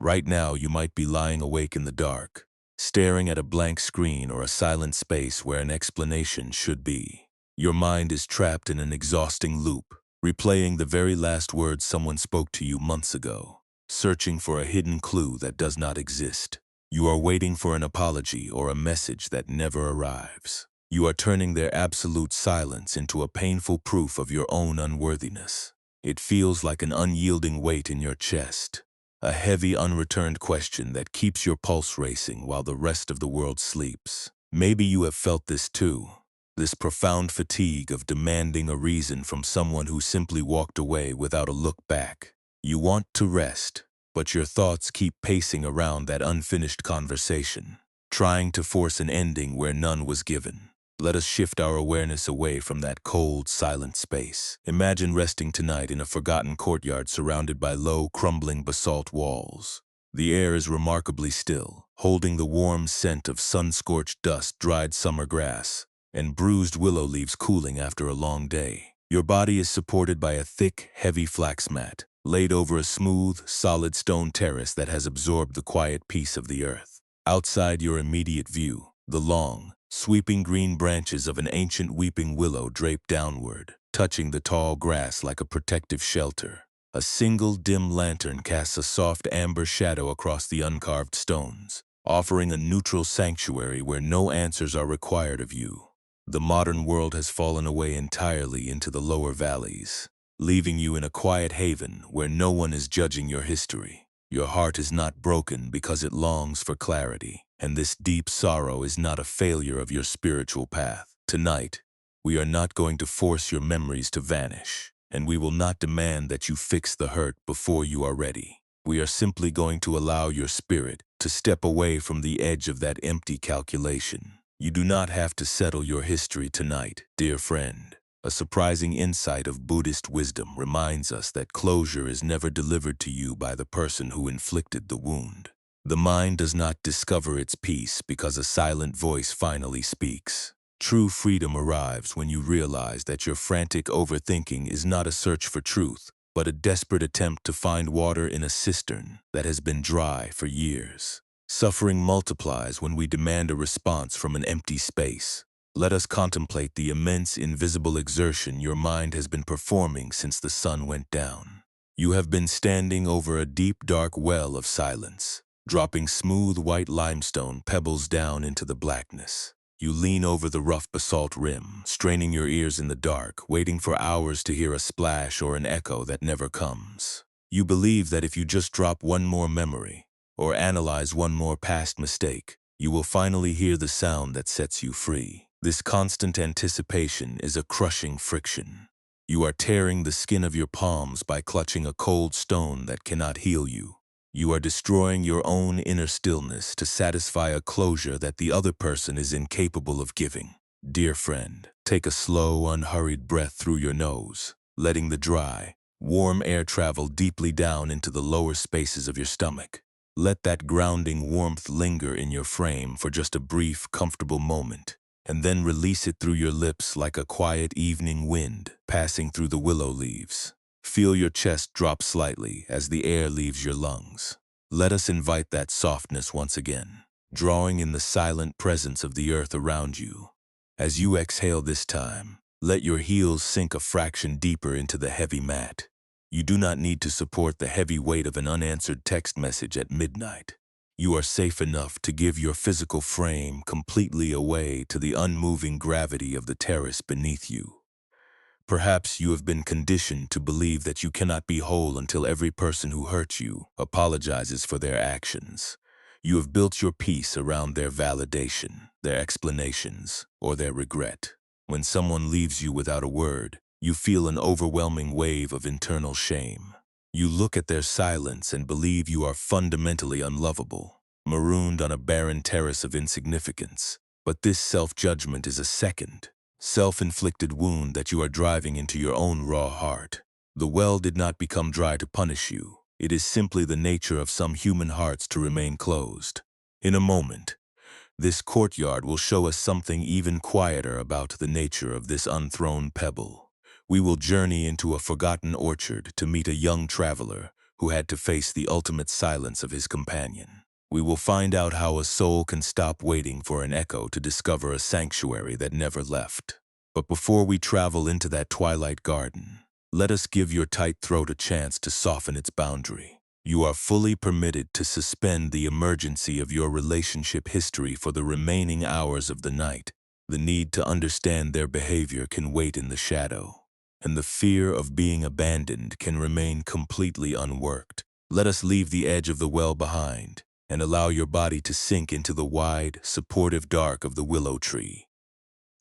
Right now, you might be lying awake in the dark, staring at a blank screen or a silent space where an explanation should be. Your mind is trapped in an exhausting loop, replaying the very last words someone spoke to you months ago, searching for a hidden clue that does not exist. You are waiting for an apology or a message that never arrives. You are turning their absolute silence into a painful proof of your own unworthiness. It feels like an unyielding weight in your chest, a heavy unreturned question that keeps your pulse racing while the rest of the world sleeps. Maybe you have felt this too, this profound fatigue of demanding a reason from someone who simply walked away without a look back. You want to rest, but your thoughts keep pacing around that unfinished conversation, trying to force an ending where none was given. Let us shift our awareness away from that cold, silent space. Imagine resting tonight in a forgotten courtyard surrounded by low, crumbling basalt walls. The air is remarkably still, holding the warm scent of sun-scorched dust, dried summer grass, and bruised willow leaves cooling after a long day. Your body is supported by a thick, heavy flax mat, laid over a smooth, solid stone terrace that has absorbed the quiet peace of the earth. Outside your immediate view, the long, sweeping green branches of an ancient weeping willow drape downward, touching the tall grass like a protective shelter. A single dim lantern casts a soft amber shadow across the uncarved stones, offering a neutral sanctuary where no answers are required of you. The modern world has fallen away entirely into the lower valleys, leaving you in a quiet haven where no one is judging your history. Your heart is not broken because it longs for clarity, and this deep sorrow is not a failure of your spiritual path. Tonight, we are not going to force your memories to vanish, and we will not demand that you fix the hurt before you are ready. We are simply going to allow your spirit to step away from the edge of that empty calculation. You do not have to settle your history tonight, dear friend. A surprising insight of Buddhist wisdom reminds us that closure is never delivered to you by the person who inflicted the wound. The mind does not discover its peace because a silent voice finally speaks. True freedom arrives when you realize that your frantic overthinking is not a search for truth, but a desperate attempt to find water in a cistern that has been dry for years. Suffering multiplies when we demand a response from an empty space. Let us contemplate the immense invisible exertion your mind has been performing since the sun went down. You have been standing over a deep, dark well of silence, dropping smooth white limestone pebbles down into the blackness. You lean over the rough basalt rim, straining your ears in the dark, waiting for hours to hear a splash or an echo that never comes. You believe that if you just drop one more memory, or analyze one more past mistake, you will finally hear the sound that sets you free. This constant anticipation is a crushing friction. You are tearing the skin of your palms by clutching a cold stone that cannot heal you. You are destroying your own inner stillness to satisfy a closure that the other person is incapable of giving. Dear friend, take a slow, unhurried breath through your nose, letting the dry, warm air travel deeply down into the lower spaces of your stomach. Let that grounding warmth linger in your frame for just a brief, comfortable moment, and then release it through your lips like a quiet evening wind passing through the willow leaves. Feel your chest drop slightly as the air leaves your lungs. Let us invite that softness once again, drawing in the silent presence of the earth around you. As you exhale this time, let your heels sink a fraction deeper into the heavy mat. You do not need to support the heavy weight of an unanswered text message at midnight. You are safe enough to give your physical frame completely away to the unmoving gravity of the terrace beneath you. Perhaps you have been conditioned to believe that you cannot be whole until every person who hurt you apologizes for their actions. You have built your peace around their validation, their explanations, or their regret. When someone leaves you without a word, you feel an overwhelming wave of internal shame. You look at their silence and believe you are fundamentally unlovable, marooned on a barren terrace of insignificance. But this self-judgment is a second, self-inflicted wound that you are driving into your own raw heart. The well did not become dry to punish you. It is simply the nature of some human hearts to remain closed. In a moment, this courtyard will show us something even quieter about the nature of this unthrown pebble. We will journey into a forgotten orchard to meet a young traveler who had to face the ultimate silence of his companion. We will find out how a soul can stop waiting for an echo to discover a sanctuary that never left. But before we travel into that twilight garden, let us give your tight throat a chance to soften its boundary. You are fully permitted to suspend the emergency of your relationship history for the remaining hours of the night. The need to understand their behavior can wait in the shadow, and the fear of being abandoned can remain completely unworked. Let us leave the edge of the well behind and allow your body to sink into the wide, supportive dark of the willow tree.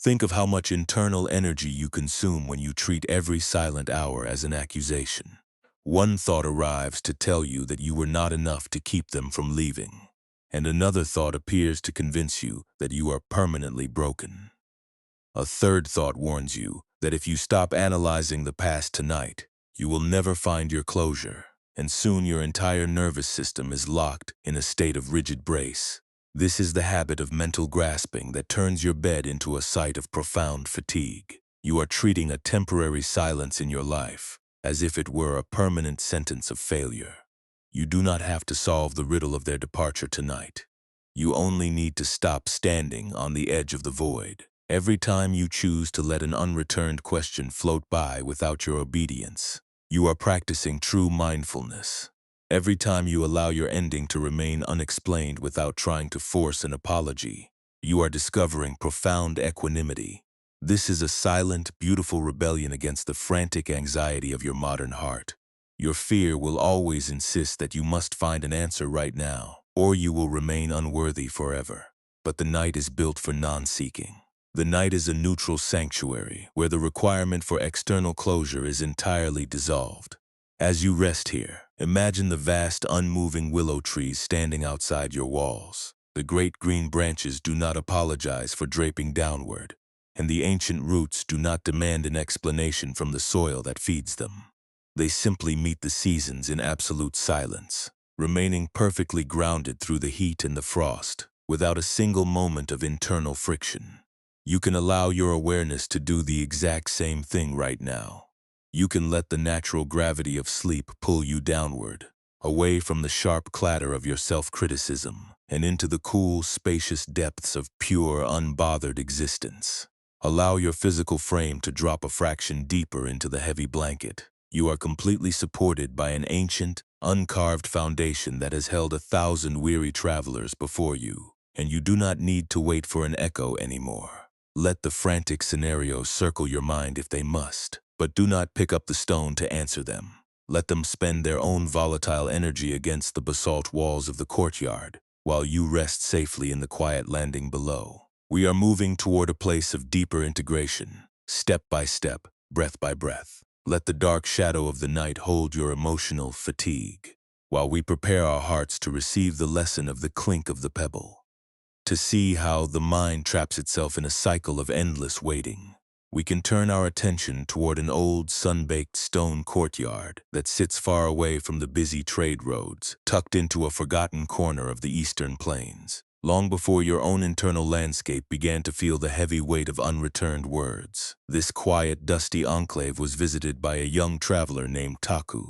Think of how much internal energy you consume when you treat every silent hour as an accusation. One thought arrives to tell you that you were not enough to keep them from leaving, and another thought appears to convince you that you are permanently broken. A third thought warns you that if you stop analyzing the past tonight, you will never find your closure, and soon your entire nervous system is locked in a state of rigid brace. This is the habit of mental grasping that turns your bed into a site of profound fatigue. You are treating a temporary silence in your life as if it were a permanent sentence of failure. You do not have to solve the riddle of their departure tonight. You only need to stop standing on the edge of the void. Every time you choose to let an unreturned question float by without your obedience, you are practicing true mindfulness. Every time you allow your ending to remain unexplained without trying to force an apology, you are discovering profound equanimity. This is a silent, beautiful rebellion against the frantic anxiety of your modern heart. Your fear will always insist that you must find an answer right now, or you will remain unworthy forever. But the night is built for non-seeking. The night is a neutral sanctuary where the requirement for external closure is entirely dissolved. As you rest here, imagine the vast, unmoving willow trees standing outside your walls. The great green branches do not apologize for draping downward, and the ancient roots do not demand an explanation from the soil that feeds them. They simply meet the seasons in absolute silence, remaining perfectly grounded through the heat and the frost, without a single moment of internal friction. You can allow your awareness to do the exact same thing right now. You can let the natural gravity of sleep pull you downward, away from the sharp clatter of your self-criticism, and into the cool, spacious depths of pure, unbothered existence. Allow your physical frame to drop a fraction deeper into the heavy blanket. You are completely supported by an ancient, uncarved foundation that has held 1,000 weary travelers before you, and you do not need to wait for an echo anymore. Let the frantic scenarios circle your mind if they must, but do not pick up the stone to answer them. Let them spend their own volatile energy against the basalt walls of the courtyard, while you rest safely in the quiet landing below. We are moving toward a place of deeper integration, step by step, breath by breath. Let the dark shadow of the night hold your emotional fatigue, while we prepare our hearts to receive the lesson of the clink of the pebble. To see how the mind traps itself in a cycle of endless waiting, we can turn our attention toward an old, sun-baked stone courtyard that sits far away from the busy trade roads, tucked into a forgotten corner of the eastern plains. Long before your own internal landscape began to feel the heavy weight of unreturned words, this quiet, dusty enclave was visited by a young traveler named Taku.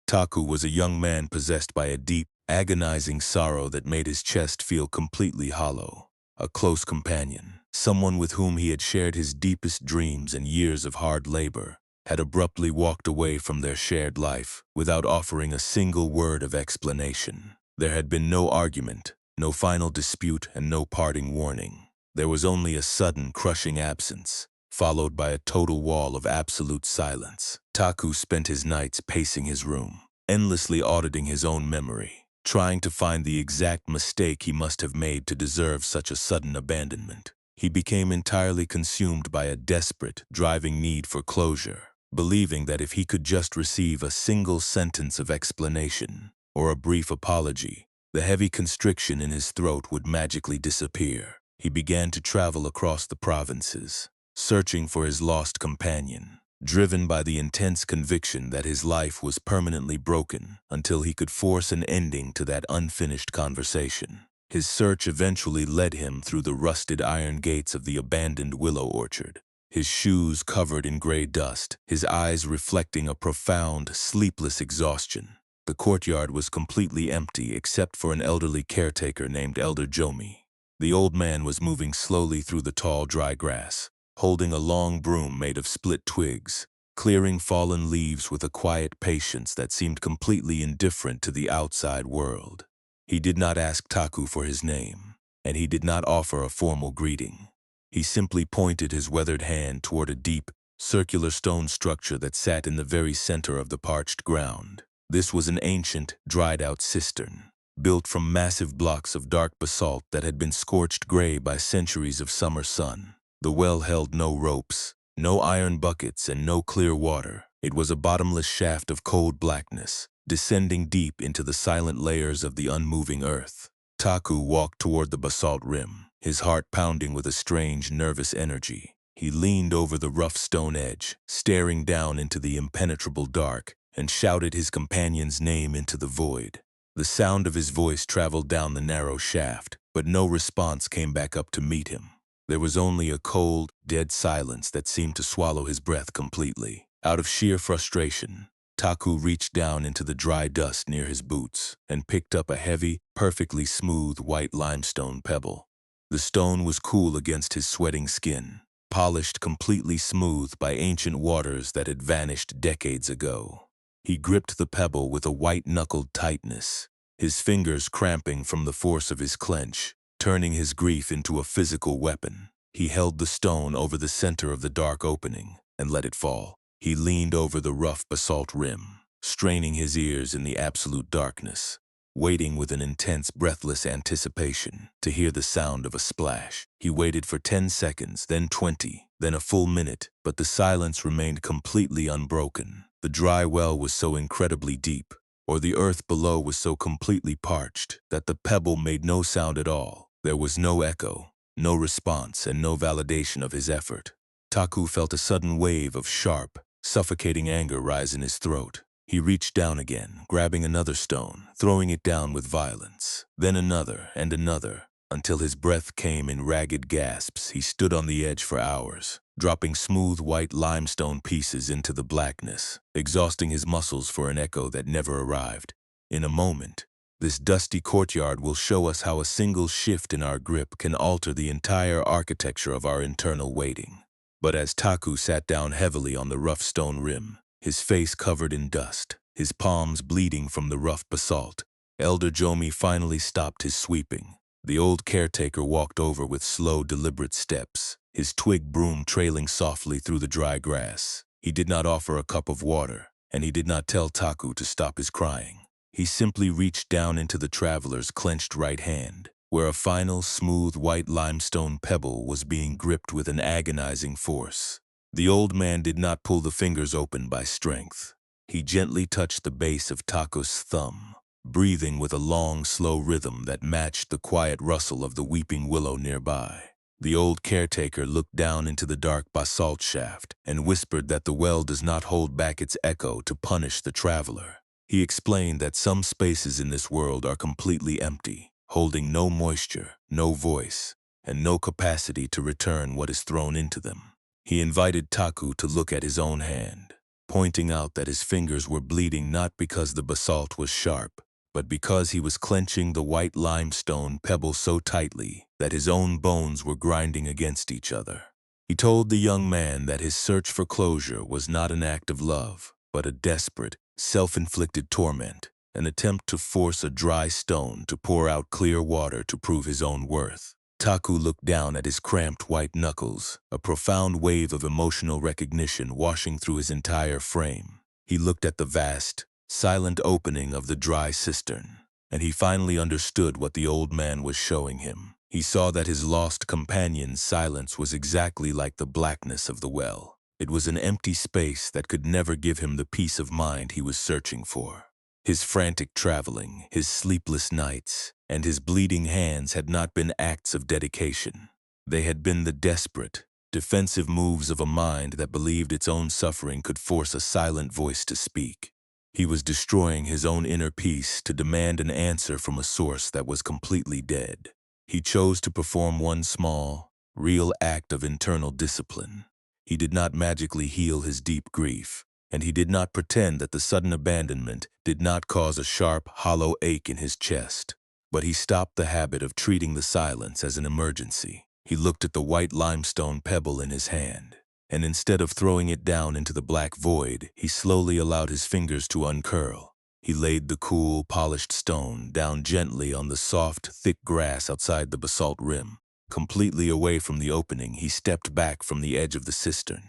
Taku was a young man possessed by a deep, agonizing sorrow that made his chest feel completely hollow. A close companion, someone with whom he had shared his deepest dreams and years of hard labor, had abruptly walked away from their shared life without offering a single word of explanation. There had been no argument, no final dispute, and no parting warning. There was only a sudden, crushing absence, followed by a total wall of absolute silence. Taku spent his nights pacing his room, endlessly auditing his own memory, trying to find the exact mistake he must have made to deserve such a sudden abandonment. He became entirely consumed by a desperate, driving need for closure, believing that if he could just receive a single sentence of explanation or a brief apology, the heavy constriction in his throat would magically disappear. He began to travel across the provinces, searching for his lost companion, driven by the intense conviction that his life was permanently broken until he could force an ending to that unfinished conversation. His search eventually led him through the rusted iron gates of the abandoned willow orchard, his shoes covered in gray dust, his eyes reflecting a profound, sleepless exhaustion. The courtyard was completely empty except for an elderly caretaker named Elder Jomi. The old man was moving slowly through the tall, dry grass, holding a long broom made of split twigs, clearing fallen leaves with a quiet patience that seemed completely indifferent to the outside world. He did not ask Taku for his name, and he did not offer a formal greeting. He simply pointed his weathered hand toward a deep, circular stone structure that sat in the very center of the parched ground. This was an ancient, dried-out cistern, built from massive blocks of dark basalt that had been scorched gray by centuries of summer sun. The well held no ropes, no iron buckets, and no clear water. It was a bottomless shaft of cold blackness, descending deep into the silent layers of the unmoving earth. Taku walked toward the basalt rim, his heart pounding with a strange, nervous energy. He leaned over the rough stone edge, staring down into the impenetrable dark, and shouted his companion's name into the void. The sound of his voice traveled down the narrow shaft, but no response came back up to meet him. There was only a cold, dead silence that seemed to swallow his breath completely. Out of sheer frustration, Taku reached down into the dry dust near his boots and picked up a heavy, perfectly smooth white limestone pebble. The stone was cool against his sweating skin, polished completely smooth by ancient waters that had vanished decades ago. He gripped the pebble with a white-knuckled tightness, his fingers cramping from the force of his clench, turning his grief into a physical weapon. He held the stone over the center of the dark opening and let it fall. He leaned over the rough basalt rim, straining his ears in the absolute darkness, waiting with an intense, breathless anticipation to hear the sound of a splash. He waited for 10 seconds, then 20, then a full minute, but the silence remained completely unbroken. The dry well was so incredibly deep, or the earth below was so completely parched, that the pebble made no sound at all. There was no echo, no response, and no validation of his effort. Taku felt a sudden wave of sharp, suffocating anger rise in his throat. He reached down again, grabbing another stone, throwing it down with violence. Then another and another, until his breath came in ragged gasps. He stood on the edge for hours, dropping smooth white limestone pieces into the blackness, exhausting his muscles for an echo that never arrived. In a moment, this dusty courtyard will show us how a single shift in our grip can alter the entire architecture of our internal waiting. But as Taku sat down heavily on the rough stone rim, his face covered in dust, his palms bleeding from the rough basalt, Elder Jomi finally stopped his sweeping. The old caretaker walked over with slow, deliberate steps, his twig broom trailing softly through the dry grass. He did not offer a cup of water, and he did not tell Taku to stop his crying. He simply reached down into the traveler's clenched right hand, where a final, smooth white limestone pebble was being gripped with an agonizing force. The old man did not pull the fingers open by strength. He gently touched the base of Taku's thumb, breathing with a long, slow rhythm that matched the quiet rustle of the weeping willow nearby. The old caretaker looked down into the dark basalt shaft and whispered that the well does not hold back its echo to punish the traveler. He explained that some spaces in this world are completely empty, holding no moisture, no voice, and no capacity to return what is thrown into them. He invited Taku to look at his own hand, pointing out that his fingers were bleeding not because the basalt was sharp, but because he was clenching the white limestone pebble so tightly that his own bones were grinding against each other. He told the young man that his search for closure was not an act of love, but a desperate, self-inflicted torment, an attempt to force a dry stone to pour out clear water to prove his own worth. Taku looked down at his cramped white knuckles, a profound wave of emotional recognition washing through his entire frame. He looked at the vast, silent opening of the dry cistern, and he finally understood what the old man was showing him. He saw that his lost companion's silence was exactly like the blackness of the well. It was an empty space that could never give him the peace of mind he was searching for. His frantic traveling, his sleepless nights, and his bleeding hands had not been acts of dedication. They had been the desperate, defensive moves of a mind that believed its own suffering could force a silent voice to speak. He was destroying his own inner peace to demand an answer from a source that was completely dead. He chose to perform one small, real act of internal discipline. He did not magically heal his deep grief, and he did not pretend that the sudden abandonment did not cause a sharp, hollow ache in his chest. But he stopped the habit of treating the silence as an emergency. He looked at the white limestone pebble in his hand, and instead of throwing it down into the black void, he slowly allowed his fingers to uncurl. He laid the cool, polished stone down gently on the soft, thick grass outside the basalt rim. Completely away from the opening, he stepped back from the edge of the cistern,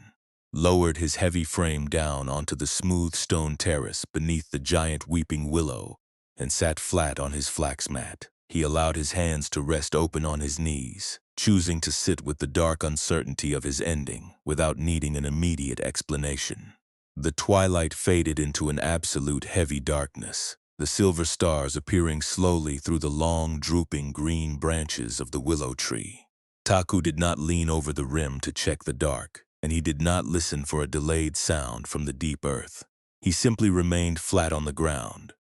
lowered his heavy frame down onto the smooth stone terrace beneath the giant weeping willow, and sat flat on his flax mat. He allowed his hands to rest open on his knees, choosing to sit with the dark uncertainty of his ending without needing an immediate explanation. The twilight faded into an absolute heavy darkness, the silver stars appearing slowly through the long, drooping green branches of the willow tree. Taku did not lean over the rim to check the dark, and he did not listen for a delayed sound from the deep earth. He simply remained flat on the ground,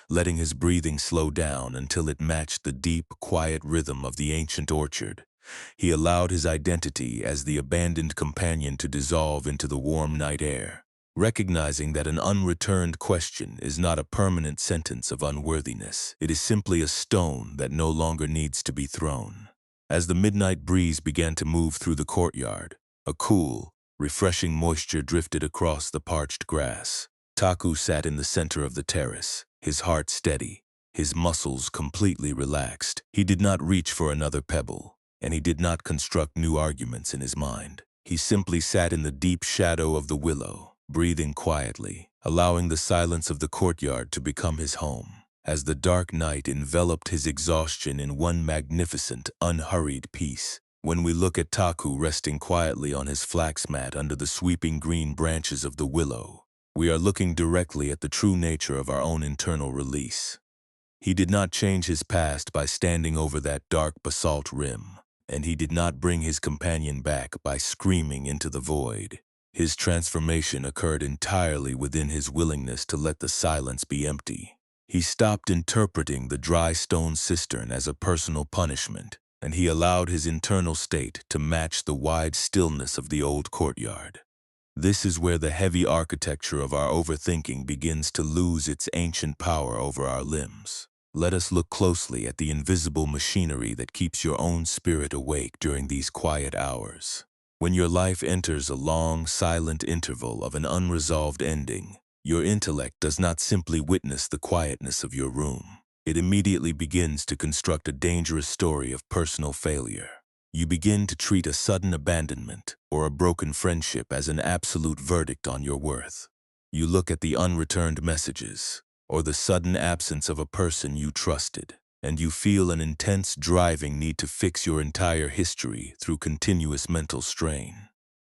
letting his breathing slow down until it matched the deep, quiet rhythm of the ancient orchard. He allowed his identity as the abandoned companion to dissolve into the warm night air, recognizing that an unreturned question is not a permanent sentence of unworthiness. It is simply a stone that no longer needs to be thrown. As the midnight breeze began to move through the courtyard, a cool, refreshing moisture drifted across the parched grass. Taku sat in the center of the terrace, his heart steady, his muscles completely relaxed. He did not reach for another pebble, and he did not construct new arguments in his mind. He simply sat in the deep shadow of the willow, breathing quietly, allowing the silence of the courtyard to become his home. As the dark night enveloped his exhaustion in one magnificent, unhurried peace, when we look at Taku resting quietly on his flax mat under the sweeping green branches of the willow, we are looking directly at the true nature of our own internal release. He did not change his past by standing over that dark basalt rim, and he did not bring his companion back by screaming into the void. His transformation occurred entirely within his willingness to let the silence be empty. He stopped interpreting the dry stone cistern as a personal punishment, and he allowed his internal state to match the wide stillness of the old courtyard. This is where the heavy architecture of our overthinking begins to lose its ancient power over our limbs. Let us look closely at the invisible machinery that keeps your own spirit awake during these quiet hours. When your life enters a long, silent interval of an unresolved ending, your intellect does not simply witness the quietness of your room. It immediately begins to construct a dangerous story of personal failure. You begin to treat a sudden abandonment or a broken friendship as an absolute verdict on your worth. You look at the unreturned messages or the sudden absence of a person you trusted, and you feel an intense driving need to fix your entire history through continuous mental strain.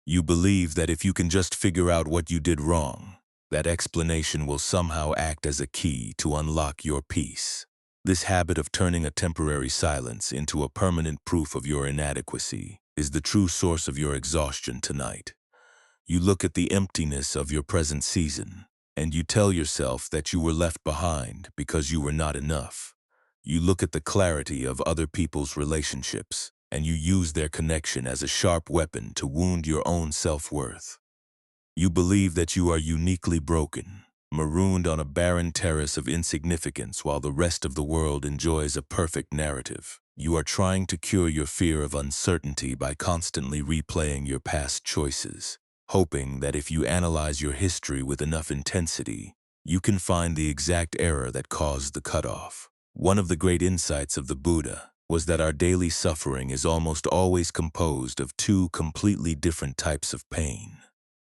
You believe that if you can just figure out what you did wrong, that explanation will somehow act as a key to unlock your peace. This habit of turning a temporary silence into a permanent proof of your inadequacy is the true source of your exhaustion tonight. You look at the emptiness of your present season, and you tell yourself that you were left behind because you were not enough. You look at the clarity of other people's relationships, and you use their connection as a sharp weapon to wound your own self-worth. You believe that you are uniquely broken, marooned on a barren terrace of insignificance while the rest of the world enjoys a perfect narrative. You are trying to cure your fear of uncertainty by constantly replaying your past choices, hoping that if you analyze your history with enough intensity, you can find the exact error that caused the cutoff. One of the great insights of the Buddha was that our daily suffering is almost always composed of two completely different types of pain.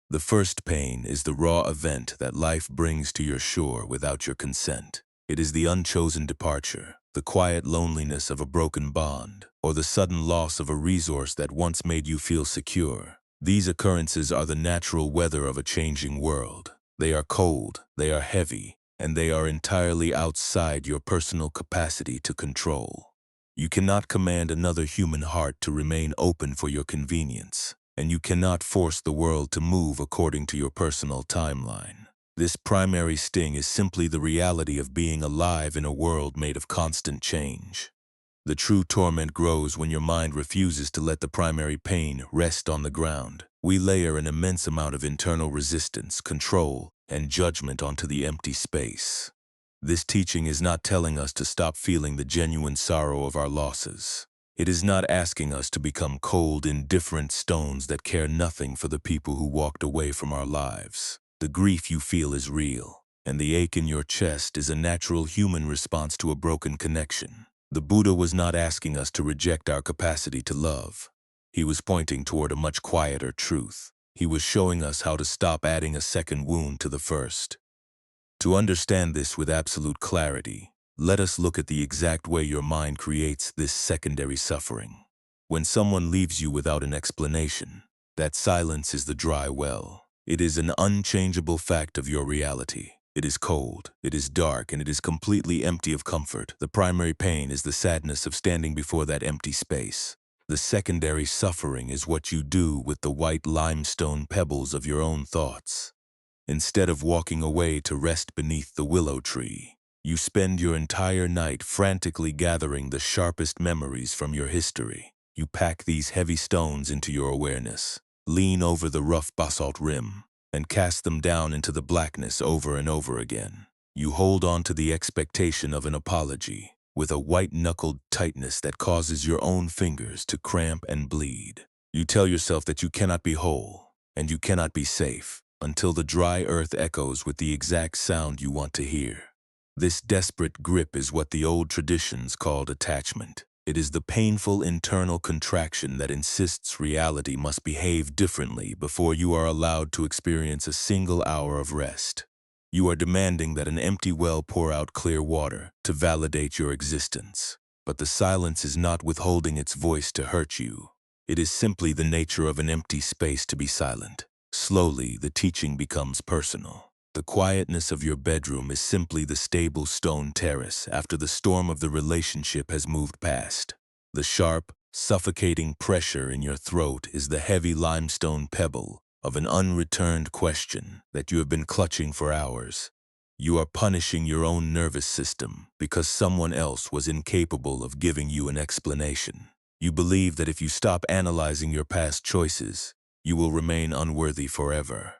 The first pain is the raw event that life brings to your shore without your consent. It is the unchosen departure, the quiet loneliness of a broken bond, or the sudden loss of a resource that once made you feel secure. These occurrences are the natural weather of a changing world. They are cold, they are heavy, and they are entirely outside your personal capacity to control. You cannot command another human heart to remain open for your convenience, and you cannot force the world to move according to your personal timeline. This primary sting is simply the reality of being alive in a world made of constant change. The true torment grows when your mind refuses to let the primary pain rest on the ground. We layer an immense amount of internal resistance, control, and judgment onto the empty space. This teaching is not telling us to stop feeling the genuine sorrow of our losses. It is not asking us to become cold, indifferent stones that care nothing for the people who walked away from our lives. The grief you feel is real, and the ache in your chest is a natural human response to a broken connection. The Buddha was not asking us to reject our capacity to love. He was pointing toward a much quieter truth. He was showing us how to stop adding a second wound to the first. To understand this with absolute clarity, let us look at the exact way your mind creates this secondary suffering. When someone leaves you without an explanation, that silence is the dry well. It is an unchangeable fact of your reality. It is cold, it is dark, and it is completely empty of comfort. The primary pain is the sadness of standing before that empty space. The secondary suffering is what you do with the white limestone pebbles of your own thoughts. Instead of walking away to rest beneath the willow tree, you spend your entire night frantically gathering the sharpest memories from your history. You pack these heavy stones into your awareness, lean over the rough basalt rim, and cast them down into the blackness over and over again. You hold on to the expectation of an apology, with a white-knuckled tightness that causes your own fingers to cramp and bleed. You tell yourself that you cannot be whole, and you cannot be safe, until the dry earth echoes with the exact sound you want to hear. This desperate grip is what the old traditions called attachment. It is the painful internal contraction that insists reality must behave differently before you are allowed to experience a single hour of rest. You are demanding that an empty well pour out clear water to validate your existence. But the silence is not withholding its voice to hurt you. It is simply the nature of an empty space to be silent. Slowly, the teaching becomes personal. The quietness of your bedroom is simply the stable stone terrace after the storm of the relationship has moved past. The sharp, suffocating pressure in your throat is the heavy limestone pebble of an unreturned question that you have been clutching for hours. You are punishing your own nervous system because someone else was incapable of giving you an explanation. You believe that if you stop analyzing your past choices, you will remain unworthy forever.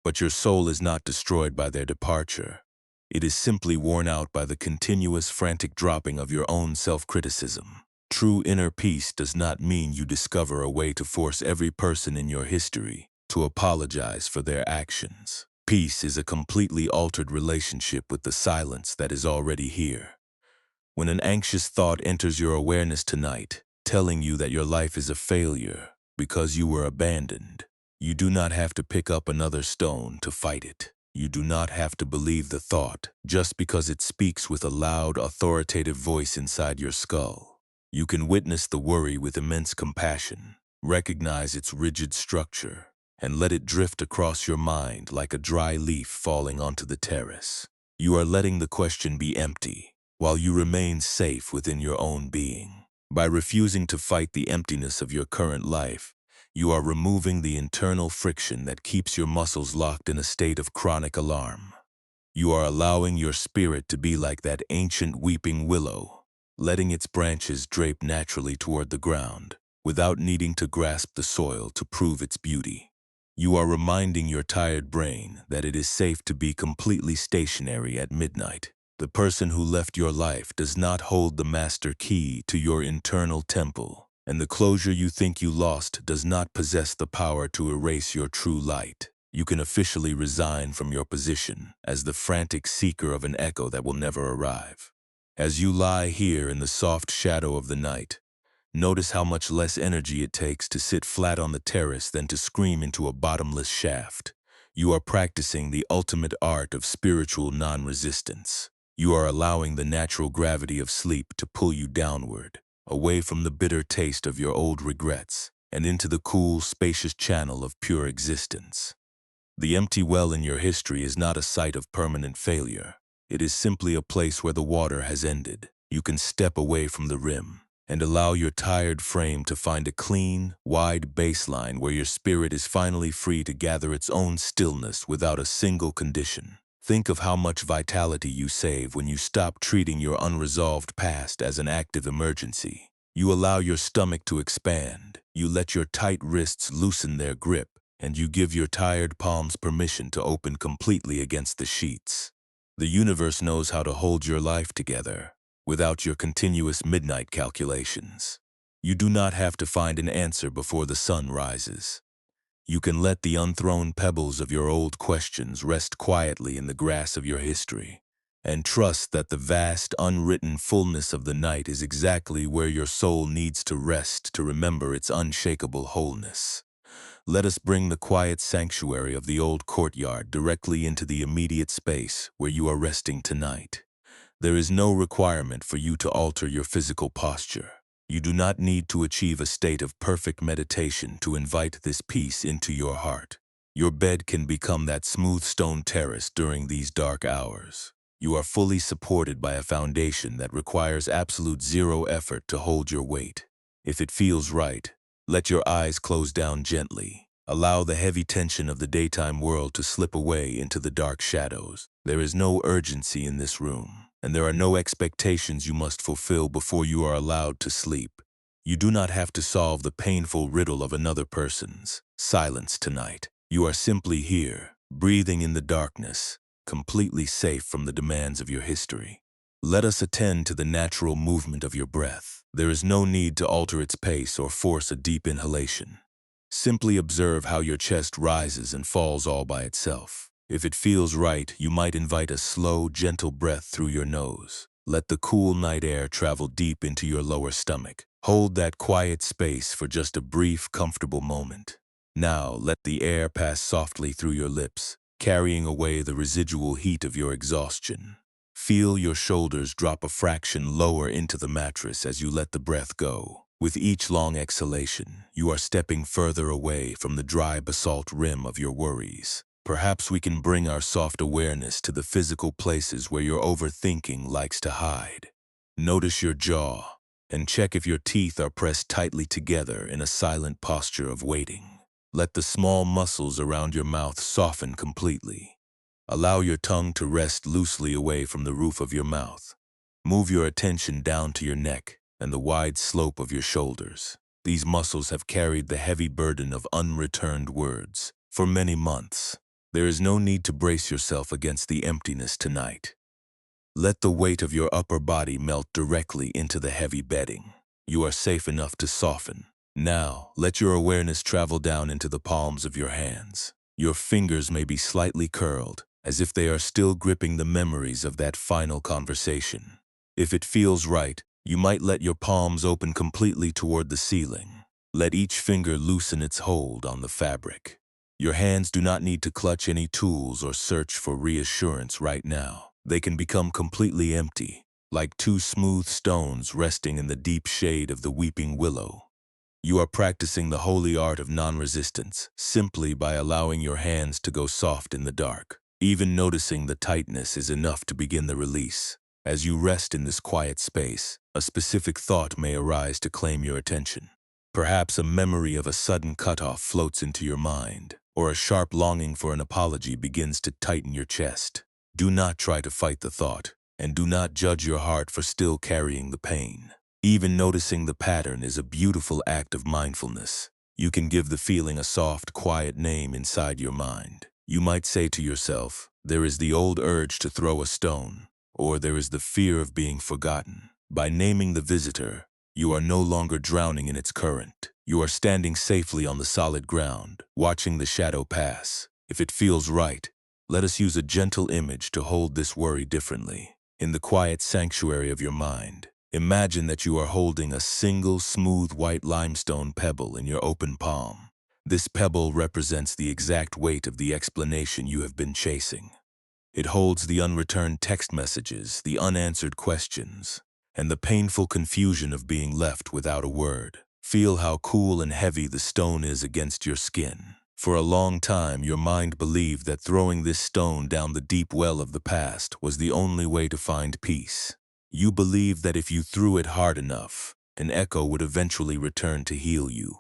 But your soul is not destroyed by their departure. It is simply worn out by the continuous frantic dropping of your own self-criticism. True inner peace does not mean you discover a way to force every person in your history to apologize for their actions. Peace is a completely altered relationship with the silence that is already here. When an anxious thought enters your awareness tonight, telling you that your life is a failure because you were abandoned, you do not have to pick up another stone to fight it. You do not have to believe the thought just because it speaks with a loud, authoritative voice inside your skull. You can witness the worry with immense compassion, recognize its rigid structure, and let it drift across your mind like a dry leaf falling onto the terrace. You are letting the question be empty, while you remain safe within your own being. By refusing to fight the emptiness of your current life, you are removing the internal friction that keeps your muscles locked in a state of chronic alarm. You are allowing your spirit to be like that ancient weeping willow, letting its branches drape naturally toward the ground, without needing to grasp the soil to prove its beauty. You are reminding your tired brain that it is safe to be completely stationary at midnight. The person who left your life does not hold the master key to your internal temple, and the closure you think you lost does not possess the power to erase your true light. You can officially resign from your position as the frantic seeker of an echo that will never arrive. As you lie here in the soft shadow of the night, notice how much less energy it takes to sit flat on the terrace than to scream into a bottomless shaft. You are practicing the ultimate art of spiritual non-resistance. You are allowing the natural gravity of sleep to pull you downward, away from the bitter taste of your old regrets, and into the cool, spacious channel of pure existence. The empty well in your history is not a site of permanent failure. It is simply a place where the water has ended. You can step away from the rim and allow your tired frame to find a clean, wide baseline where your spirit is finally free to gather its own stillness without a single condition. Think of how much vitality you save when you stop treating your unresolved past as an active emergency. You allow your stomach to expand. You let your tight wrists loosen their grip, and you give your tired palms permission to open completely against the sheets. The universe knows how to hold your life together without your continuous midnight calculations. You do not have to find an answer before the sun rises. You can let the unthrown pebbles of your old questions rest quietly in the grass of your history, and trust that the vast, unwritten fullness of the night is exactly where your soul needs to rest to remember its unshakable wholeness. Let us bring the quiet sanctuary of the old courtyard directly into the immediate space where you are resting tonight. There is no requirement for you to alter your physical posture. You do not need to achieve a state of perfect meditation to invite this peace into your heart. Your bed can become that smooth stone terrace during these dark hours. You are fully supported by a foundation that requires absolute zero effort to hold your weight. If it feels right, let your eyes close down gently. Allow the heavy tension of the daytime world to slip away into the dark shadows. There is no urgency in this room, and there are no expectations you must fulfill before you are allowed to sleep. You do not have to solve the painful riddle of another person's silence tonight. You are simply here, breathing in the darkness, completely safe from the demands of your history. Let us attend to the natural movement of your breath. There is no need to alter its pace or force a deep inhalation. Simply observe how your chest rises and falls all by itself. If it feels right, you might invite a slow, gentle breath through your nose. Let the cool night air travel deep into your lower stomach. Hold that quiet space for just a brief, comfortable moment. Now, let the air pass softly through your lips, carrying away the residual heat of your exhaustion. Feel your shoulders drop a fraction lower into the mattress as you let the breath go. With each long exhalation, you are stepping further away from the dry basalt rim of your worries. Perhaps we can bring our soft awareness to the physical places where your overthinking likes to hide. Notice your jaw, and check if your teeth are pressed tightly together in a silent posture of waiting. Let the small muscles around your mouth soften completely. Allow your tongue to rest loosely away from the roof of your mouth. Move your attention down to your neck and the wide slope of your shoulders. These muscles have carried the heavy burden of unreturned words for many months. There is no need to brace yourself against the emptiness tonight. Let the weight of your upper body melt directly into the heavy bedding. You are safe enough to soften. Now, let your awareness travel down into the palms of your hands. Your fingers may be slightly curled, as if they are still gripping the memories of that final conversation. If it feels right, you might let your palms open completely toward the ceiling. Let each finger loosen its hold on the fabric. Your hands do not need to clutch any tools or search for reassurance right now. They can become completely empty, like two smooth stones resting in the deep shade of the weeping willow. You are practicing the holy art of non-resistance simply by allowing your hands to go soft in the dark. Even noticing the tightness is enough to begin the release. As you rest in this quiet space, a specific thought may arise to claim your attention. Perhaps a memory of a sudden cutoff floats into your mind, or a sharp longing for an apology begins to tighten your chest. Do not try to fight the thought, and do not judge your heart for still carrying the pain. Even noticing the pattern is a beautiful act of mindfulness. You can give the feeling a soft, quiet name inside your mind. You might say to yourself, there is the old urge to throw a stone, or there is the fear of being forgotten. By naming the visitor, you are no longer drowning in its current. You are standing safely on the solid ground, watching the shadow pass. If it feels right, let us use a gentle image to hold this worry differently. In the quiet sanctuary of your mind, imagine that you are holding a single smooth white limestone pebble in your open palm. This pebble represents the exact weight of the explanation you have been chasing. It holds the unreturned text messages, the unanswered questions, and the painful confusion of being left without a word. Feel how cool and heavy the stone is against your skin. For a long time, your mind believed that throwing this stone down the deep well of the past was the only way to find peace. You believed that if you threw it hard enough, an echo would eventually return to heal you.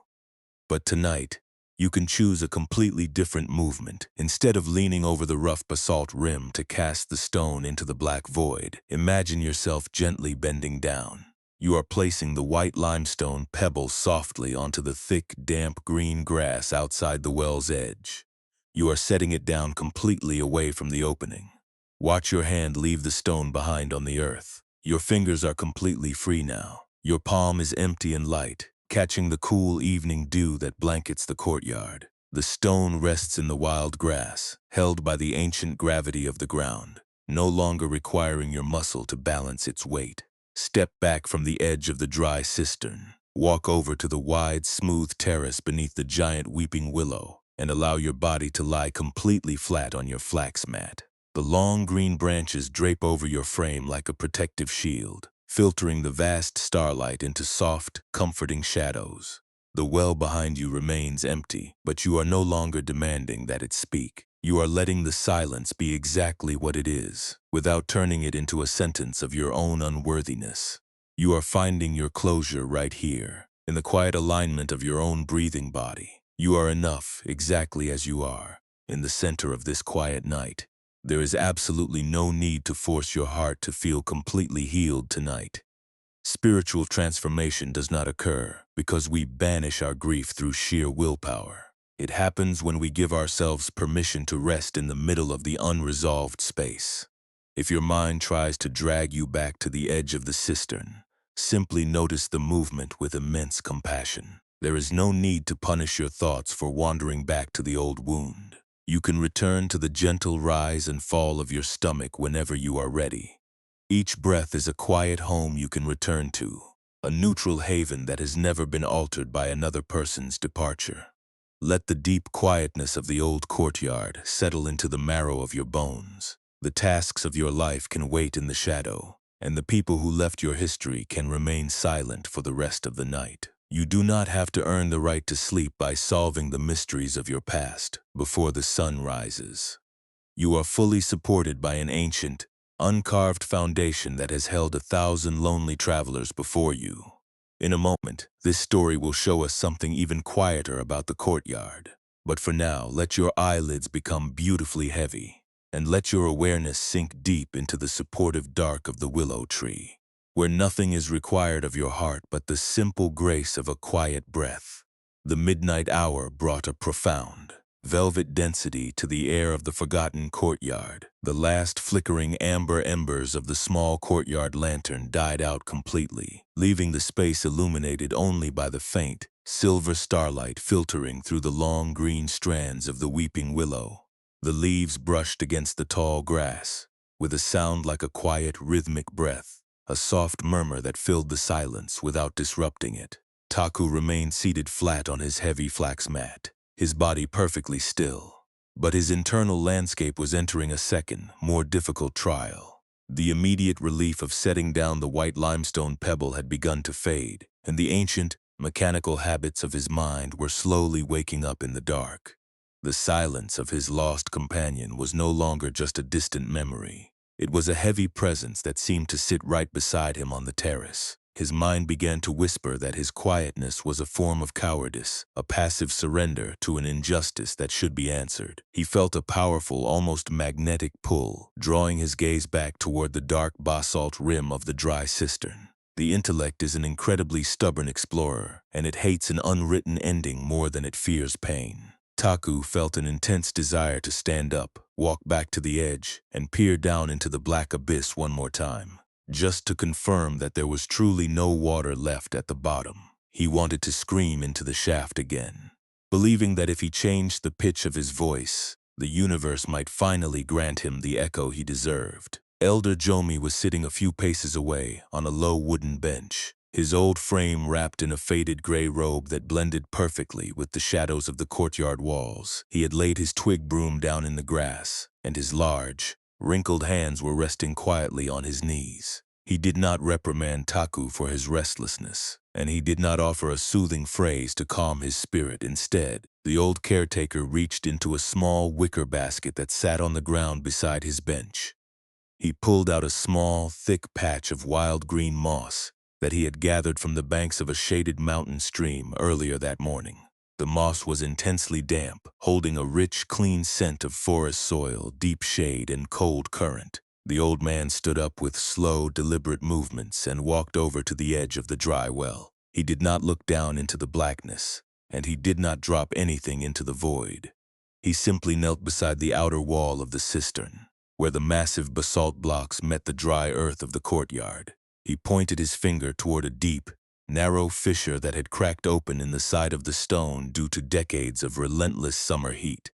But tonight, you can choose a completely different movement. Instead of leaning over the rough basalt rim to cast the stone into the black void, imagine yourself gently bending down. You are placing the white limestone pebbles softly onto the thick, damp green grass outside the well's edge. You are setting it down completely away from the opening. Watch your hand leave the stone behind on the earth. Your fingers are completely free now. Your palm is empty and light, catching the cool evening dew that blankets the courtyard. The stone rests in the wild grass, held by the ancient gravity of the ground, no longer requiring your muscle to balance its weight. Step back from the edge of the dry cistern. Walk over to the wide, smooth terrace beneath the giant weeping willow, and allow your body to lie completely flat on your flax mat. The long green branches drape over your frame like a protective shield, filtering the vast starlight into soft, comforting shadows. The well behind you remains empty, but you are no longer demanding that it speak. You are letting the silence be exactly what it is, without turning it into a sentence of your own unworthiness. You are finding your closure right here, in the quiet alignment of your own breathing body. You are enough, exactly as you are, in the center of this quiet night. There is absolutely no need to force your heart to feel completely healed tonight. Spiritual transformation does not occur because we banish our grief through sheer willpower. It happens when we give ourselves permission to rest in the middle of the unresolved space. If your mind tries to drag you back to the edge of the cistern, simply notice the movement with immense compassion. There is no need to punish your thoughts for wandering back to the old wound. You can return to the gentle rise and fall of your stomach whenever you are ready. Each breath is a quiet home you can return to, a neutral haven that has never been altered by another person's departure. Let the deep quietness of the old courtyard settle into the marrow of your bones. The tasks of your life can wait in the shadow, and the people who left your history can remain silent for the rest of the night. You do not have to earn the right to sleep by solving the mysteries of your past before the sun rises. You are fully supported by an ancient, uncarved foundation that has held 1,000 lonely travelers before you. In a moment, this story will show us something even quieter about the courtyard. But for now, let your eyelids become beautifully heavy, and let your awareness sink deep into the supportive dark of the willow tree, where nothing is required of your heart but the simple grace of a quiet breath. The midnight hour brought a profound, velvet density to the air of the forgotten courtyard. The last flickering amber embers of the small courtyard lantern died out completely, leaving the space illuminated only by the faint, silver starlight filtering through the long green strands of the weeping willow. The leaves brushed against the tall grass, with a sound like a quiet, rhythmic breath, a soft murmur that filled the silence without disrupting it. Taku remained seated flat on his heavy flax mat, his body perfectly still. But his internal landscape was entering a second, more difficult trial. The immediate relief of setting down the white limestone pebble had begun to fade, and the ancient, mechanical habits of his mind were slowly waking up in the dark. The silence of his lost companion was no longer just a distant memory. It was a heavy presence that seemed to sit right beside him on the terrace. His mind began to whisper that his quietness was a form of cowardice, a passive surrender to an injustice that should be answered. He felt a powerful, almost magnetic pull, drawing his gaze back toward the dark basalt rim of the dry cistern. The intellect is an incredibly stubborn explorer, and it hates an unwritten ending more than it fears pain. Taku felt an intense desire to stand up, walk back to the edge, and peer down into the black abyss one more time, just to confirm that there was truly no water left at the bottom. He wanted to scream into the shaft again, believing that if he changed the pitch of his voice, the universe might finally grant him the echo he deserved. Elder Jomi was sitting a few paces away on a low wooden bench, his old frame wrapped in a faded gray robe that blended perfectly with the shadows of the courtyard walls. He had laid his twig broom down in the grass, and his large, wrinkled hands were resting quietly on his knees. He did not reprimand Taku for his restlessness, and he did not offer a soothing phrase to calm his spirit. Instead, the old caretaker reached into a small wicker basket that sat on the ground beside his bench. He pulled out a small, thick patch of wild green moss that he had gathered from the banks of a shaded mountain stream earlier that morning. The moss was intensely damp, holding a rich, clean scent of forest soil, deep shade, and cold current. The old man stood up with slow, deliberate movements and walked over to the edge of the dry well. He did not look down into the blackness, and he did not drop anything into the void. He simply knelt beside the outer wall of the cistern, where the massive basalt blocks met the dry earth of the courtyard. He pointed his finger toward a deep, narrow fissure that had cracked open in the side of the stone due to decades of relentless summer heat.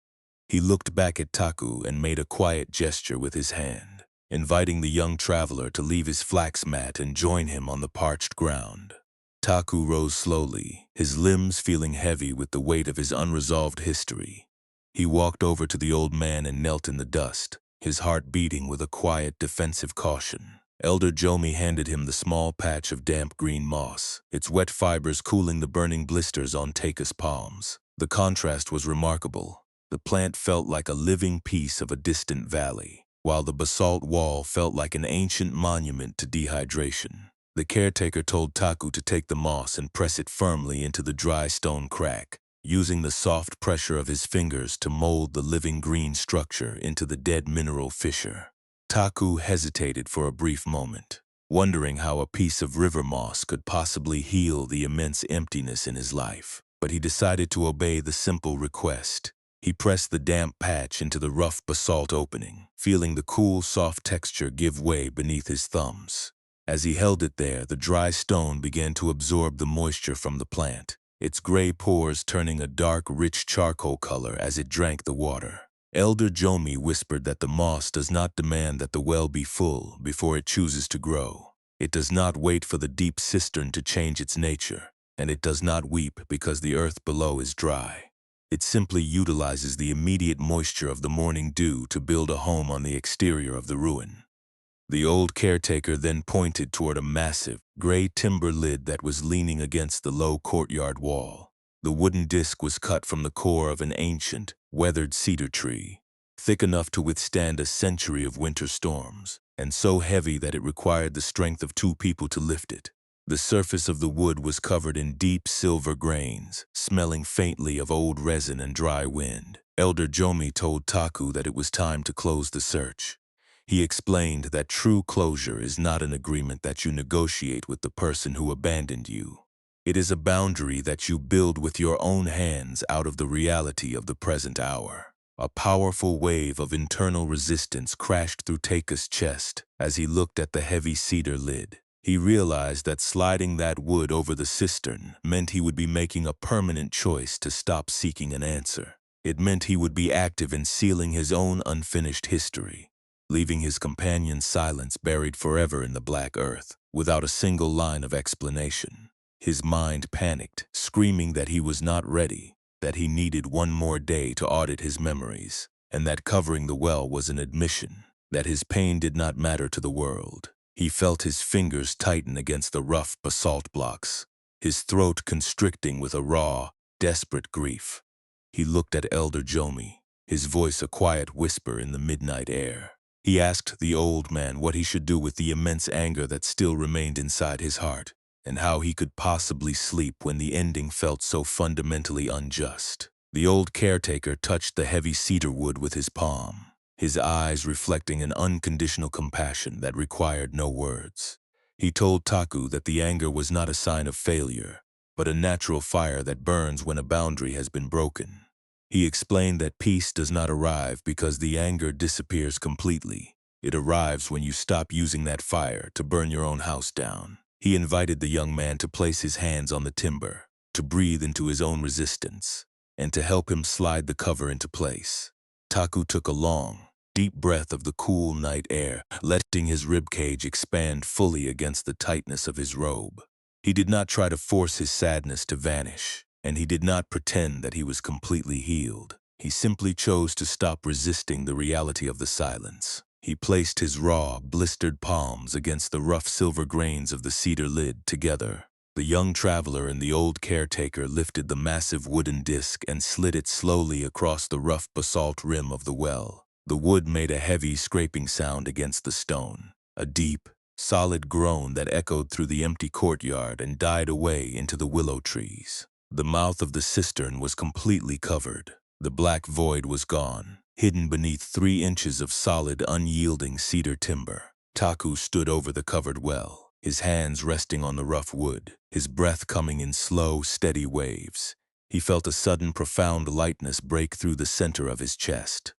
He looked back at Taku and made a quiet gesture with his hand, inviting the young traveler to leave his flax mat and join him on the parched ground. Taku rose slowly, his limbs feeling heavy with the weight of his unresolved history. He walked over to the old man and knelt in the dust, his heart beating with a quiet, defensive caution. Elder Jomi handed him the small patch of damp green moss, its wet fibers cooling the burning blisters on Taka's palms. The contrast was remarkable. The plant felt like a living piece of a distant valley, while the basalt wall felt like an ancient monument to dehydration. The caretaker told Taku to take the moss and press it firmly into the dry stone crack, using the soft pressure of his fingers to mold the living green structure into the dead mineral fissure. Taku hesitated for a brief moment, wondering how a piece of river moss could possibly heal the immense emptiness in his life. But he decided to obey the simple request. He pressed the damp patch into the rough basalt opening, feeling the cool, soft texture give way beneath his thumbs. As he held it there, the dry stone began to absorb the moisture from the plant, its gray pores turning a dark, rich charcoal color as it drank the water. Elder Jomi whispered that the moss does not demand that the well be full before it chooses to grow. It does not wait for the deep cistern to change its nature, and it does not weep because the earth below is dry. It simply utilizes the immediate moisture of the morning dew to build a home on the exterior of the ruin. The old caretaker then pointed toward a massive, gray timber lid that was leaning against the low courtyard wall. The wooden disc was cut from the core of an ancient, weathered cedar tree, thick enough to withstand a century of winter storms, and so heavy that it required the strength of two people to lift it. The surface of the wood was covered in deep silver grains, smelling faintly of old resin and dry wind. Elder Jomi told Taku that it was time to close the search. He explained that true closure is not an agreement that you negotiate with the person who abandoned you. It is a boundary that you build with your own hands out of the reality of the present hour. A powerful wave of internal resistance crashed through Taka's chest as he looked at the heavy cedar lid. He realized that sliding that wood over the cistern meant he would be making a permanent choice to stop seeking an answer. It meant he would be active in sealing his own unfinished history, leaving his companion's silence buried forever in the black earth, without a single line of explanation. His mind panicked, screaming that he was not ready, that he needed one more day to audit his memories, and that covering the well was an admission, that his pain did not matter to the world. He felt his fingers tighten against the rough basalt blocks, his throat constricting with a raw, desperate grief. He looked at Elder Jomi, his voice a quiet whisper in the midnight air. He asked the old man what he should do with the immense anger that still remained inside his heart, and how he could possibly sleep when the ending felt so fundamentally unjust. The old caretaker touched the heavy cedar wood with his palm, his eyes reflecting an unconditional compassion that required no words. He told Taku that the anger was not a sign of failure, but a natural fire that burns when a boundary has been broken. He explained that peace does not arrive because the anger disappears completely. It arrives when you stop using that fire to burn your own house down. He invited the young man to place his hands on the timber, to breathe into his own resistance, and to help him slide the cover into place. Taku took a long, deep breath of the cool night air, letting his ribcage expand fully against the tightness of his robe. He did not try to force his sadness to vanish, and he did not pretend that he was completely healed. He simply chose to stop resisting the reality of the silence. He placed his raw, blistered palms against the rough silver grains of the cedar lid together. The young traveler and the old caretaker lifted the massive wooden disc and slid it slowly across the rough basalt rim of the well. The wood made a heavy scraping sound against the stone, a deep, solid groan that echoed through the empty courtyard and died away into the willow trees. The mouth of the cistern was completely covered. The black void was gone, hidden beneath 3 inches of solid, unyielding cedar timber. Taku stood over the covered well, his hands resting on the rough wood, his breath coming in slow, steady waves. He felt a sudden, profound lightness break through the center of his chest.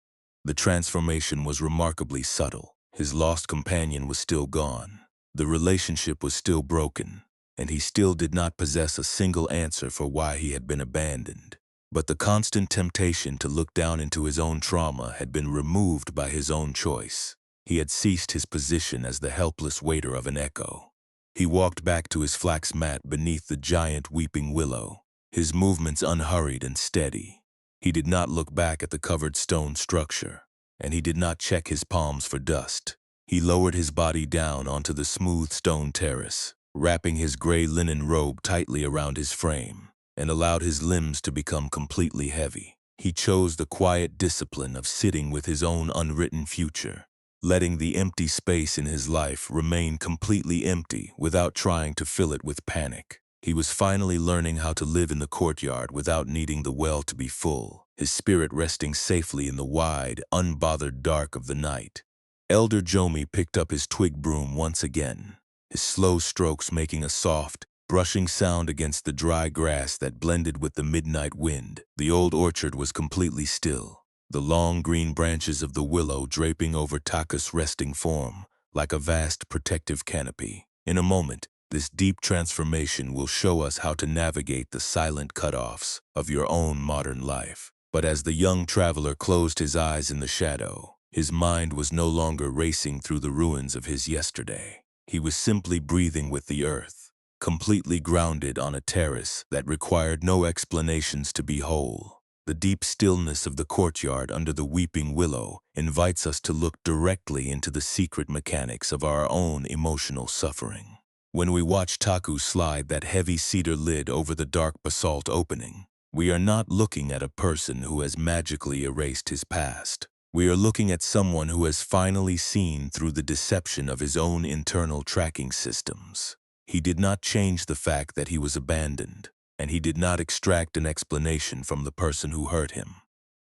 The transformation was remarkably subtle. His lost companion was still gone. The relationship was still broken, and he still did not possess a single answer for why he had been abandoned. But the constant temptation to look down into his own trauma had been removed by his own choice. He had ceased his position as the helpless waiter of an echo. He walked back to his flax mat beneath the giant weeping willow, his movements unhurried and steady. He did not look back at the covered stone structure, and he did not check his palms for dust. He lowered his body down onto the smooth stone terrace, wrapping his gray linen robe tightly around his frame, and allowed his limbs to become completely heavy. He chose the quiet discipline of sitting with his own unwritten future, letting the empty space in his life remain completely empty without trying to fill it with panic. He was finally learning how to live in the courtyard without needing the well to be full, his spirit resting safely in the wide, unbothered dark of the night. Elder Jomi picked up his twig broom once again, his slow strokes making a soft, brushing sound against the dry grass that blended with the midnight wind. The old orchard was completely still, the long green branches of the willow draping over Taka's resting form like a vast protective canopy. In a moment, this deep transformation will show us how to navigate the silent cutoffs of your own modern life. But as the young traveler closed his eyes in the shadow, his mind was no longer racing through the ruins of his yesterday. He was simply breathing with the earth, completely grounded on a terrace that required no explanations to be whole. The deep stillness of the courtyard under the weeping willow invites us to look directly into the secret mechanics of our own emotional suffering. When we watch Taku slide that heavy cedar lid over the dark basalt opening, we are not looking at a person who has magically erased his past. We are looking at someone who has finally seen through the deception of his own internal tracking systems. He did not change the fact that he was abandoned, and he did not extract an explanation from the person who hurt him.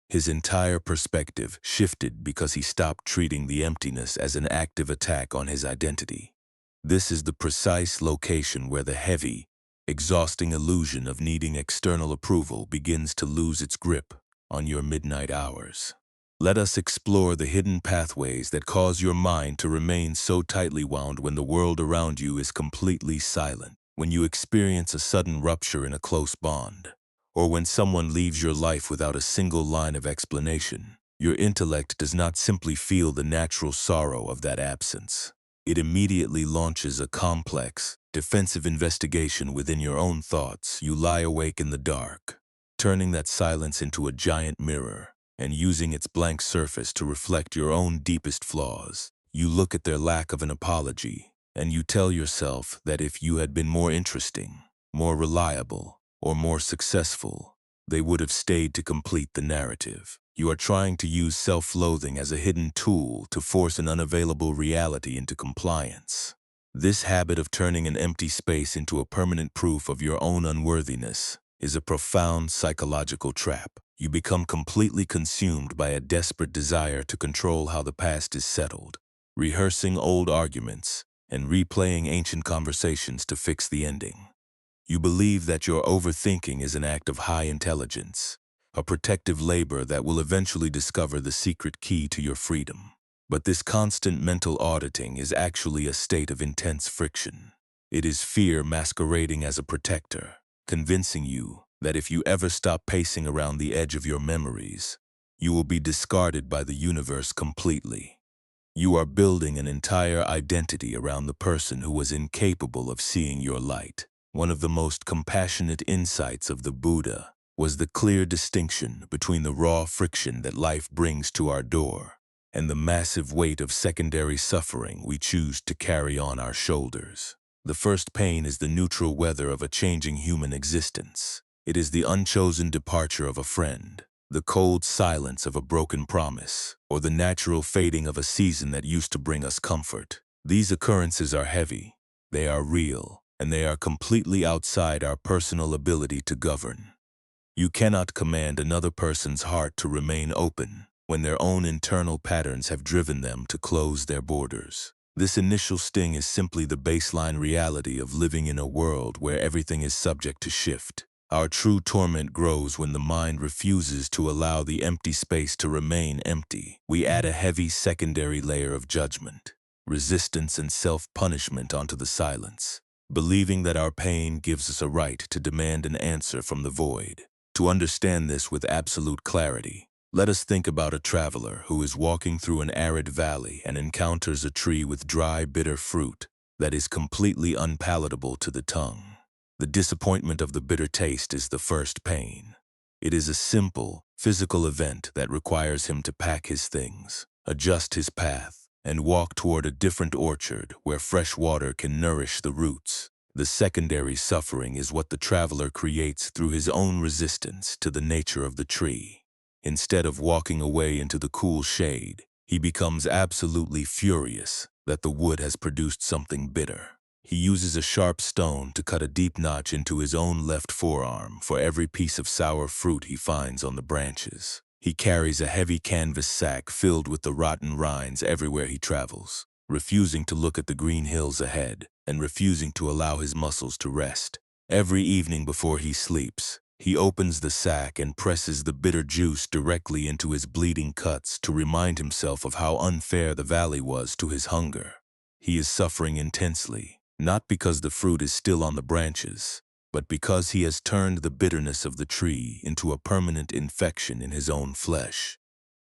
His entire perspective shifted because he stopped treating the emptiness as an active attack on his identity. This is the precise location where the heavy, exhausting illusion of needing external approval begins to lose its grip on your midnight hours. Let us explore the hidden pathways that cause your mind to remain so tightly wound when the world around you is completely silent, when you experience a sudden rupture in a close bond, or when someone leaves your life without a single line of explanation. Your intellect does not simply feel the natural sorrow of that absence. It immediately launches a complex, defensive investigation within your own thoughts. You lie awake in the dark, turning that silence into a giant mirror, and using its blank surface to reflect your own deepest flaws. You look at their lack of an apology, and you tell yourself that if you had been more interesting, more reliable, or more successful, they would have stayed to complete the narrative. You are trying to use self-loathing as a hidden tool to force an unavailable reality into compliance. This habit of turning an empty space into a permanent proof of your own unworthiness is a profound psychological trap. You become completely consumed by a desperate desire to control how the past is settled, rehearsing old arguments and replaying ancient conversations to fix the ending. You believe that your overthinking is an act of high intelligence, a protective labor that will eventually discover the secret key to your freedom. But this constant mental auditing is actually a state of intense friction. It is fear masquerading as a protector, convincing you that if you ever stop pacing around the edge of your memories, you will be discarded by the universe completely. You are building an entire identity around the person who was incapable of seeing your light. One of the most compassionate insights of the Buddha was the clear distinction between the raw friction that life brings to our door and the massive weight of secondary suffering we choose to carry on our shoulders. The first pain is the neutral weather of a changing human existence. It is the unchosen departure of a friend, the cold silence of a broken promise, or the natural fading of a season that used to bring us comfort. These occurrences are heavy, they are real, and they are completely outside our personal ability to govern. You cannot command another person's heart to remain open when their own internal patterns have driven them to close their borders. This initial sting is simply the baseline reality of living in a world where everything is subject to shift. Our true torment grows when the mind refuses to allow the empty space to remain empty. We add a heavy secondary layer of judgment, resistance, and self-punishment onto the silence, believing that our pain gives us a right to demand an answer from the void. To understand this with absolute clarity, let us think about a traveler who is walking through an arid valley and encounters a tree with dry, bitter fruit that is completely unpalatable to the tongue. The disappointment of the bitter taste is the first pain. It is a simple, physical event that requires him to pack his things, adjust his path, and walk toward a different orchard where fresh water can nourish the roots. The secondary suffering is what the traveler creates through his own resistance to the nature of the tree. Instead of walking away into the cool shade, he becomes absolutely furious that the wood has produced something bitter. He uses a sharp stone to cut a deep notch into his own left forearm for every piece of sour fruit he finds on the branches. He carries a heavy canvas sack filled with the rotten rinds everywhere he travels, refusing to look at the green hills ahead and refusing to allow his muscles to rest. Every evening before he sleeps, he opens the sack and presses the bitter juice directly into his bleeding cuts to remind himself of how unfair the valley was to his hunger. He is suffering intensely, not because the fruit is still on the branches, but because he has turned the bitterness of the tree into a permanent infection in his own flesh.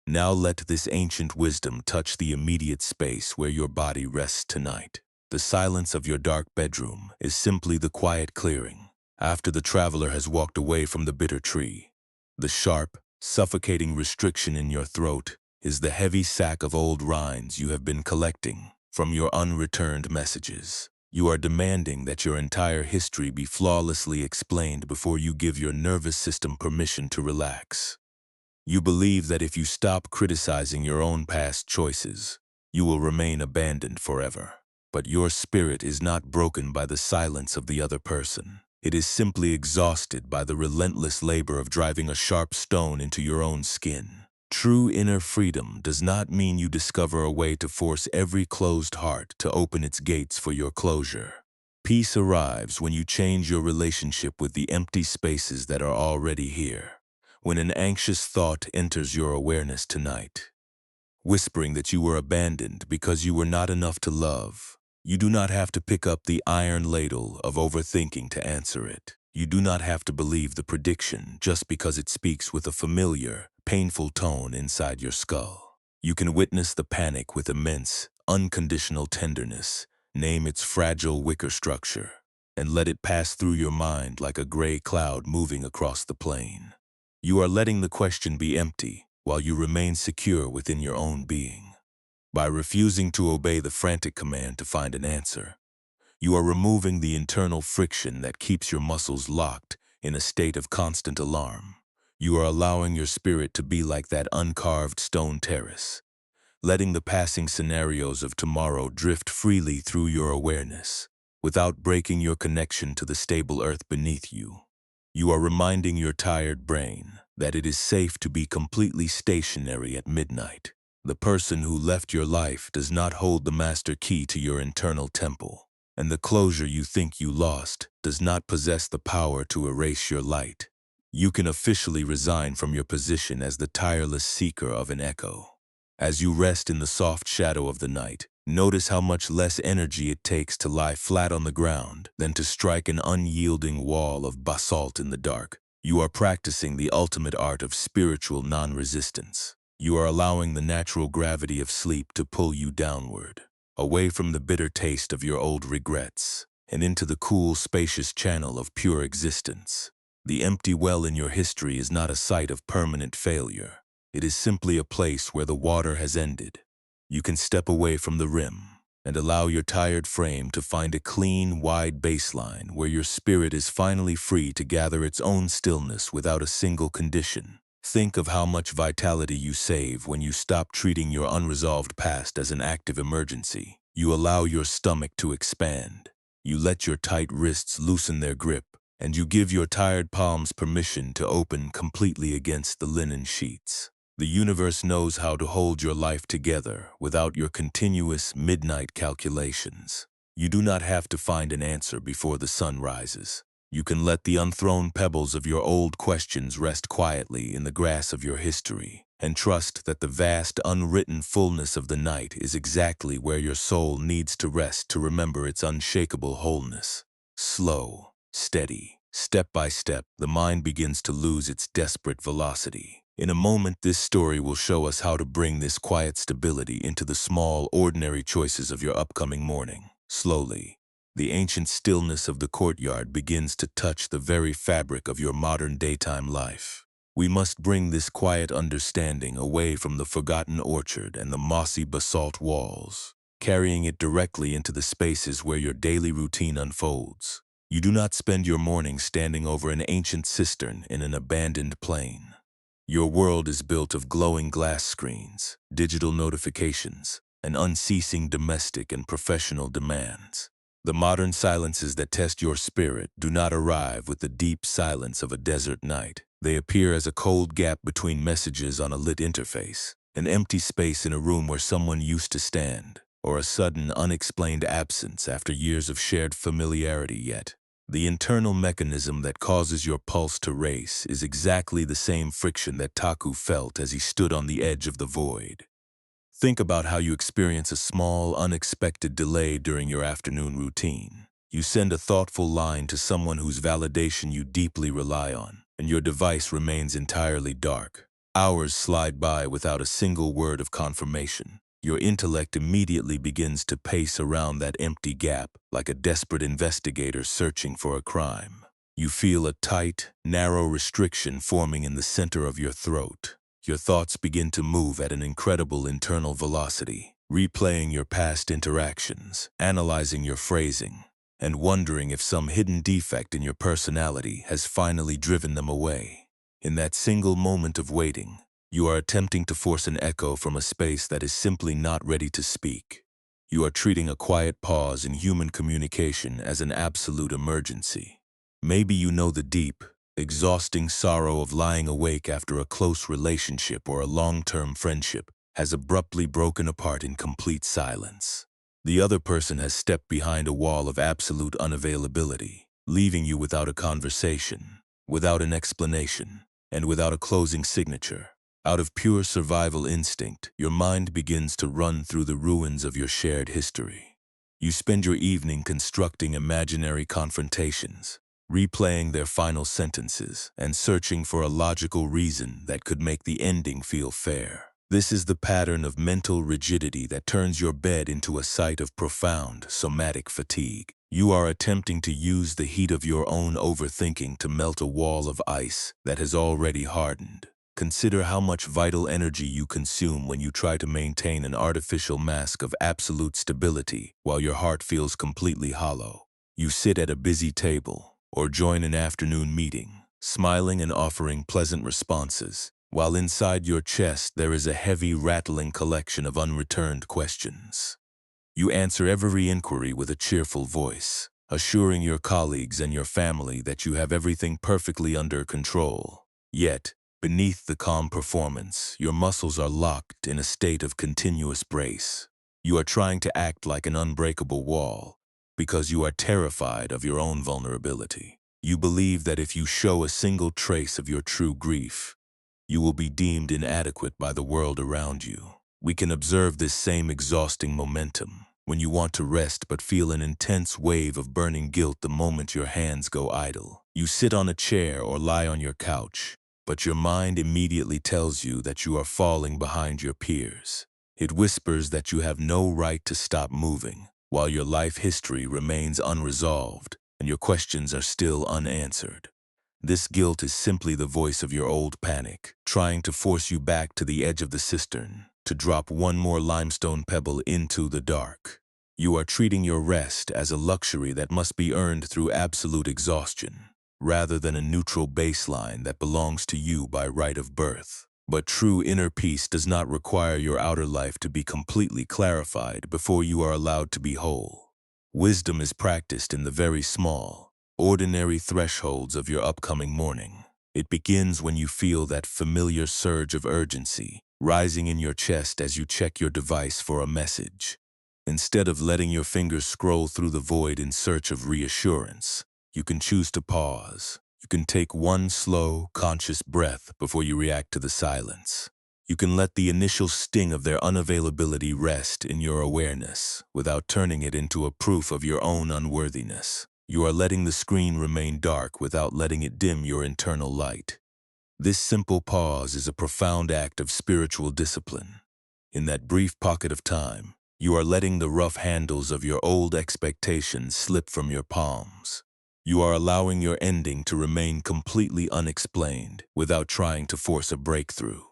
Now let this ancient wisdom touch the immediate space where your body rests tonight. The silence of your dark bedroom is simply the quiet clearing after the traveler has walked away from the bitter tree. The sharp, suffocating restriction in your throat is the heavy sack of old rinds you have been collecting from your unreturned messages. You are demanding that your entire history be flawlessly explained before you give your nervous system permission to relax. You believe that if you stop criticizing your own past choices, you will remain abandoned forever. But your spirit is not broken by the silence of the other person. It is simply exhausted by the relentless labor of driving a sharp stone into your own skin. True inner freedom does not mean you discover a way to force every closed heart to open its gates for your closure. Peace arrives when you change your relationship with the empty spaces that are already here. When an anxious thought enters your awareness tonight, whispering that you were abandoned because you were not enough to love, you do not have to pick up the iron ladle of overthinking to answer it. You do not have to believe the prediction just because it speaks with a familiar, painful tone inside your skull. You can witness the panic with immense, unconditional tenderness, name its fragile wicker structure, and let it pass through your mind like a gray cloud moving across the plain. You are letting the question be empty while you remain secure within your own being. By refusing to obey the frantic command to find an answer, you are removing the internal friction that keeps your muscles locked in a state of constant alarm. You are allowing your spirit to be like that uncarved stone terrace, letting the passing scenarios of tomorrow drift freely through your awareness, without breaking your connection to the stable earth beneath you. You are reminding your tired brain that it is safe to be completely stationary at midnight. The person who left your life does not hold the master key to your internal temple, and the closure you think you lost does not possess the power to erase your light. You can officially resign from your position as the tireless seeker of an echo. As you rest in the soft shadow of the night, notice how much less energy it takes to lie flat on the ground than to strike an unyielding wall of basalt in the dark. You are practicing the ultimate art of spiritual non-resistance. You are allowing the natural gravity of sleep to pull you downward, away from the bitter taste of your old regrets, and into the cool, spacious channel of pure existence. The empty well in your history is not a site of permanent failure. It is simply a place where the water has ended. You can step away from the rim and allow your tired frame to find a clean, wide baseline where your spirit is finally free to gather its own stillness without a single condition. Think of how much vitality you save when you stop treating your unresolved past as an active emergency. You allow your stomach to expand. You let your tight wrists loosen their grip, and you give your tired palms permission to open completely against the linen sheets. The universe knows how to hold your life together without your continuous midnight calculations. You do not have to find an answer before the sun rises. You can let the unthrown pebbles of your old questions rest quietly in the grass of your history, and trust that the vast, unwritten fullness of the night is exactly where your soul needs to rest to remember its unshakable wholeness. Slow, steady, step by step, the mind begins to lose its desperate velocity. In a moment, this story will show us how to bring this quiet stability into the small, ordinary choices of your upcoming morning. Slowly, the ancient stillness of the courtyard begins to touch the very fabric of your modern daytime life. We must bring this quiet understanding away from the forgotten orchard and the mossy basalt walls, carrying it directly into the spaces where your daily routine unfolds. You do not spend your morning standing over an ancient cistern in an abandoned plain. Your world is built of glowing glass screens, digital notifications, and unceasing domestic and professional demands. The modern silences that test your spirit do not arrive with the deep silence of a desert night. They appear as a cold gap between messages on a lit interface, an empty space in a room where someone used to stand, or a sudden, unexplained absence after years of shared familiarity. Yet, the internal mechanism that causes your pulse to race is exactly the same friction that Taku felt as he stood on the edge of the void. Think about how you experience a small, unexpected delay during your afternoon routine. You send a thoughtful line to someone whose validation you deeply rely on, and your device remains entirely dark. Hours slide by without a single word of confirmation. Your intellect immediately begins to pace around that empty gap, like a desperate investigator searching for a crime. You feel a tight, narrow restriction forming in the center of your throat. Your thoughts begin to move at an incredible internal velocity, replaying your past interactions, analyzing your phrasing, and wondering if some hidden defect in your personality has finally driven them away. In that single moment of waiting, you are attempting to force an echo from a space that is simply not ready to speak. You are treating a quiet pause in human communication as an absolute emergency. Maybe you know the deep, exhausting sorrow of lying awake after a close relationship or a long-term friendship has abruptly broken apart in complete silence. The other person has stepped behind a wall of absolute unavailability, leaving you without a conversation, without an explanation, and without a closing signature. Out of pure survival instinct, your mind begins to run through the ruins of your shared history. You spend your evening constructing imaginary confrontations, replaying their final sentences, and searching for a logical reason that could make the ending feel fair. This is the pattern of mental rigidity that turns your bed into a site of profound somatic fatigue. You are attempting to use the heat of your own overthinking to melt a wall of ice that has already hardened. Consider how much vital energy you consume when you try to maintain an artificial mask of absolute stability while your heart feels completely hollow. You sit at a busy table or join an afternoon meeting, smiling and offering pleasant responses, while inside your chest there is a heavy, rattling collection of unreturned questions. You answer every inquiry with a cheerful voice, assuring your colleagues and your family that you have everything perfectly under control. Yet, beneath the calm performance, your muscles are locked in a state of continuous brace. You are trying to act like an unbreakable wall because you are terrified of your own vulnerability. You believe that if you show a single trace of your true grief, you will be deemed inadequate by the world around you. We can observe this same exhausting momentum when you want to rest but feel an intense wave of burning guilt the moment your hands go idle. You sit on a chair or lie on your couch, but your mind immediately tells you that you are falling behind your peers. It whispers that you have no right to stop moving, while your life history remains unresolved and your questions are still unanswered. This guilt is simply the voice of your old panic, trying to force you back to the edge of the cistern, to drop one more limestone pebble into the dark. You are treating your rest as a luxury that must be earned through absolute exhaustion, rather than a neutral baseline that belongs to you by right of birth. But true inner peace does not require your outer life to be completely clarified before you are allowed to be whole. Wisdom is practiced in the very small, ordinary thresholds of your upcoming morning. It begins when you feel that familiar surge of urgency rising in your chest as you check your device for a message. Instead of letting your fingers scroll through the void in search of reassurance, you can choose to pause. You can take one slow, conscious breath before you react to the silence. You can let the initial sting of their unavailability rest in your awareness without turning it into a proof of your own unworthiness. You are letting the screen remain dark without letting it dim your internal light. This simple pause is a profound act of spiritual discipline. In that brief pocket of time, you are letting the rough handles of your old expectations slip from your palms. You are allowing your ending to remain completely unexplained without trying to force a breakthrough.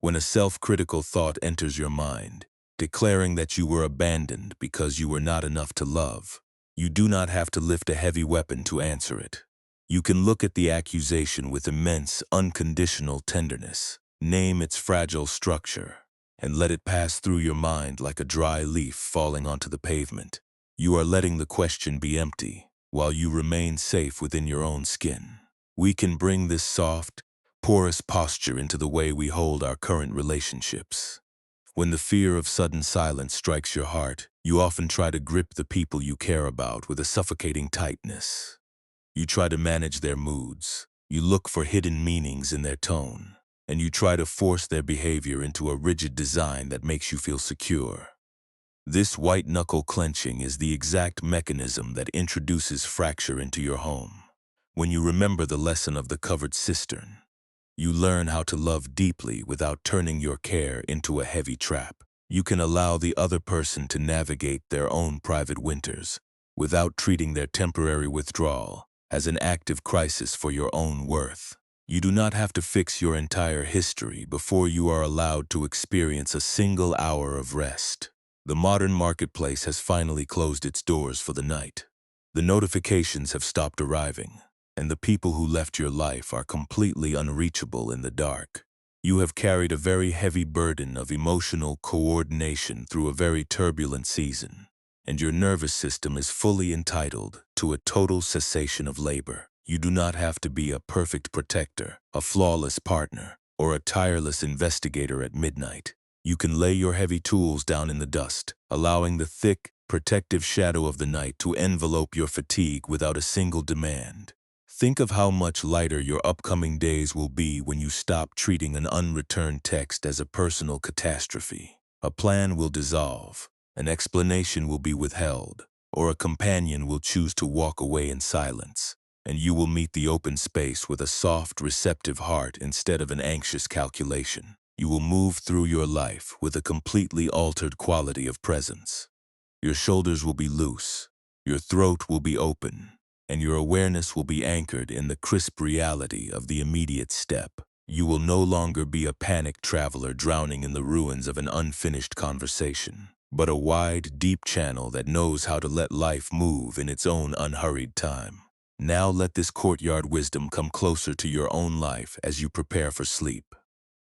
When a self-critical thought enters your mind, declaring that you were abandoned because you were not enough to love, you do not have to lift a heavy weapon to answer it. You can look at the accusation with immense, unconditional tenderness, name its fragile structure, and let it pass through your mind like a dry leaf falling onto the pavement. You are letting the question be empty, while you remain safe within your own skin. We can bring this soft, porous posture into the way we hold our current relationships. When the fear of sudden silence strikes your heart, you often try to grip the people you care about with a suffocating tightness. You try to manage their moods, you look for hidden meanings in their tone, and you try to force their behavior into a rigid design that makes you feel secure. This white-knuckle clenching is the exact mechanism that introduces fracture into your home. When you remember the lesson of the covered cistern, you learn how to love deeply without turning your care into a heavy trap. You can allow the other person to navigate their own private winters without treating their temporary withdrawal as an active crisis for your own worth. You do not have to fix your entire history before you are allowed to experience a single hour of rest. The modern marketplace has finally closed its doors for the night. The notifications have stopped arriving, and the people who left your life are completely unreachable in the dark. You have carried a very heavy burden of emotional coordination through a very turbulent season, and your nervous system is fully entitled to a total cessation of labor. You do not have to be a perfect protector, a flawless partner, or a tireless investigator at midnight. You can lay your heavy tools down in the dust, allowing the thick, protective shadow of the night to envelope your fatigue without a single demand. Think of how much lighter your upcoming days will be when you stop treating an unreturned text as a personal catastrophe. A plan will dissolve, an explanation will be withheld, or a companion will choose to walk away in silence, and you will meet the open space with a soft, receptive heart instead of an anxious calculation. You will move through your life with a completely altered quality of presence. Your shoulders will be loose, your throat will be open, and your awareness will be anchored in the crisp reality of the immediate step. You will no longer be a panicked traveler drowning in the ruins of an unfinished conversation, but a wide, deep channel that knows how to let life move in its own unhurried time. Now let this courtyard wisdom come closer to your own life as you prepare for sleep.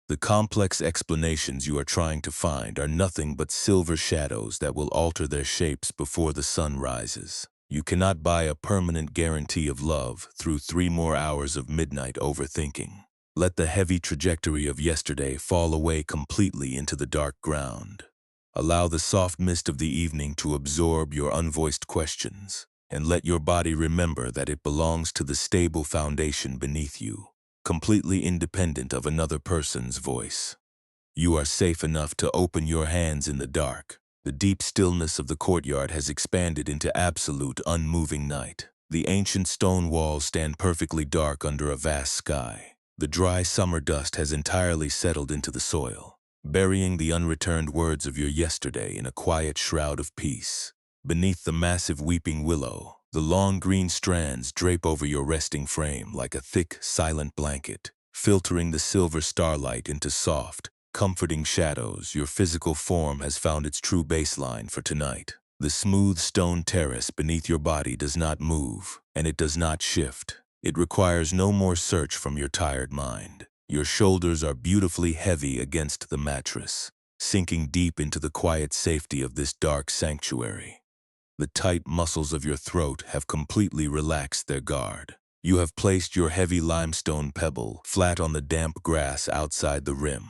The complex explanations you are trying to find are nothing but silver shadows that will alter their shapes before the sun rises. You cannot buy a permanent guarantee of love through 3 more hours of midnight overthinking. Let the heavy trajectory of yesterday fall away completely into the dark ground. Allow the soft mist of the evening to absorb your unvoiced questions, and let your body remember that it belongs to the stable foundation beneath you, completely independent of another person's voice. You are safe enough to open your hands in the dark. The deep stillness of the courtyard has expanded into absolute, unmoving night. The ancient stone walls stand perfectly dark under a vast sky. The dry summer dust has entirely settled into the soil, burying the unreturned words of your yesterday in a quiet shroud of peace. Beneath the massive weeping willow, the long green strands drape over your resting frame like a thick, silent blanket, filtering the silver starlight into soft, comforting shadows. Your physical form has found its true baseline for tonight. The smooth stone terrace beneath your body does not move, and it does not shift. It requires no more search from your tired mind. Your shoulders are beautifully heavy against the mattress, sinking deep into the quiet safety of this dark sanctuary. The tight muscles of your throat have completely relaxed their guard. You have placed your heavy limestone pebble flat on the damp grass outside the rim,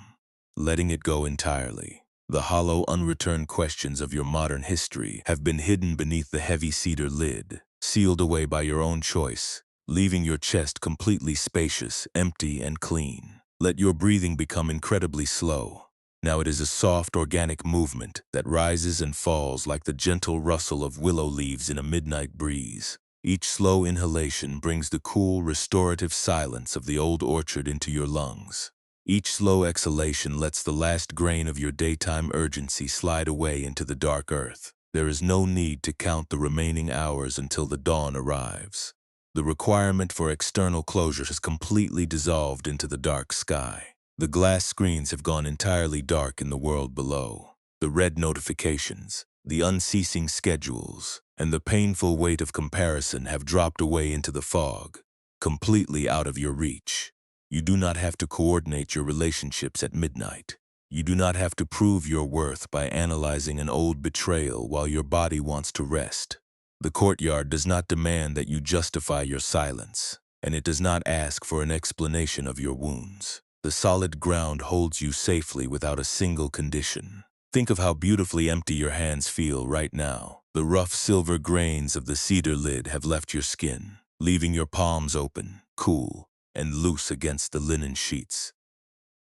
letting it go entirely. The hollow, unreturned questions of your modern history have been hidden beneath the heavy cedar lid, sealed away by your own choice, leaving your chest completely spacious, empty, and clean. Let your breathing become incredibly slow. Now it is a soft, organic movement that rises and falls like the gentle rustle of willow leaves in a midnight breeze. Each slow inhalation brings the cool, restorative silence of the old orchard into your lungs. Each slow exhalation lets the last grain of your daytime urgency slide away into the dark earth. There is no need to count the remaining hours until the dawn arrives. The requirement for external closure has completely dissolved into the dark sky. The glass screens have gone entirely dark in the world below. The red notifications, the unceasing schedules, and the painful weight of comparison have dropped away into the fog, completely out of your reach. You do not have to coordinate your relationships at midnight. You do not have to prove your worth by analyzing an old betrayal while your body wants to rest. The courtyard does not demand that you justify your silence, and it does not ask for an explanation of your wounds. The solid ground holds you safely without a single condition. Think of how beautifully empty your hands feel right now. The rough silver grains of the cedar lid have left your skin, leaving your palms open, cool, and loose against the linen sheets.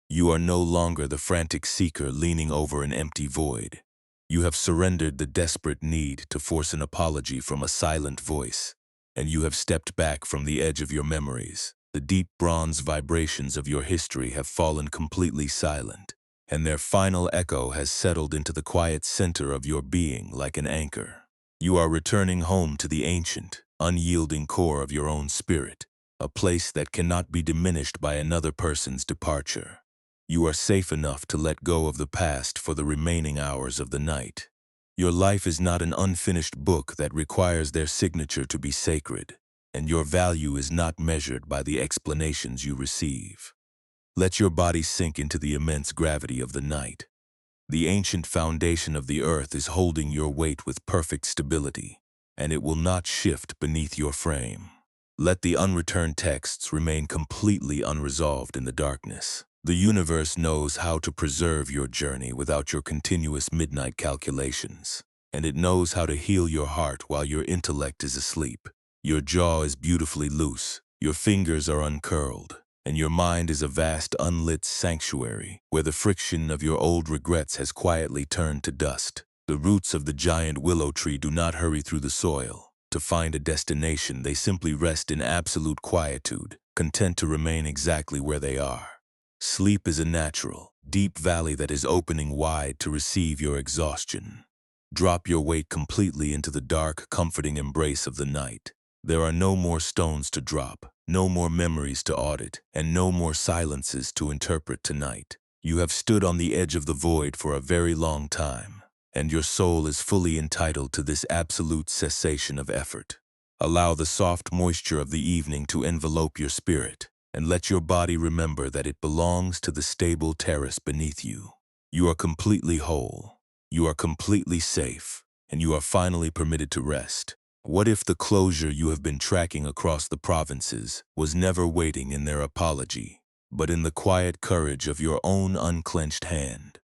You are no longer the frantic seeker leaning over an empty void. You have surrendered the desperate need to force an apology from a silent voice, and you have stepped back from the edge of your memories. The deep bronze vibrations of your history have fallen completely silent, and their final echo has settled into the quiet center of your being like an anchor. You are returning home to the ancient, unyielding core of your own spirit, a place that cannot be diminished by another person's departure. You are safe enough to let go of the past for the remaining hours of the night. Your life is not an unfinished book that requires their signature to be sacred, and your value is not measured by the explanations you receive. Let your body sink into the immense gravity of the night. The ancient foundation of the earth is holding your weight with perfect stability, and it will not shift beneath your frame. Let the unreturned texts remain completely unresolved in the darkness. The universe knows how to preserve your journey without your continuous midnight calculations, and it knows how to heal your heart while your intellect is asleep. Your jaw is beautifully loose, your fingers are uncurled, and your mind is a vast unlit sanctuary where the friction of your old regrets has quietly turned to dust. The roots of the giant willow tree do not hurry through the soil to find a destination. They simply rest in absolute quietude, content to remain exactly where they are. Sleep is a natural, deep valley that is opening wide to receive your exhaustion. Drop your weight completely into the dark, comforting embrace of the night. There are no more stones to drop, no more memories to audit, and no more silences to interpret tonight. You have stood on the edge of the void for a very long time, and your soul is fully entitled to this absolute cessation of effort. Allow the soft moisture of the evening to envelope your spirit, and let your body remember that it belongs to the stable terrace beneath you. You are completely whole, you are completely safe, and you are finally permitted to rest. What if the closure you have been tracking across the provinces was never waiting in their apology, but in the quiet courage of your own unclenched hand?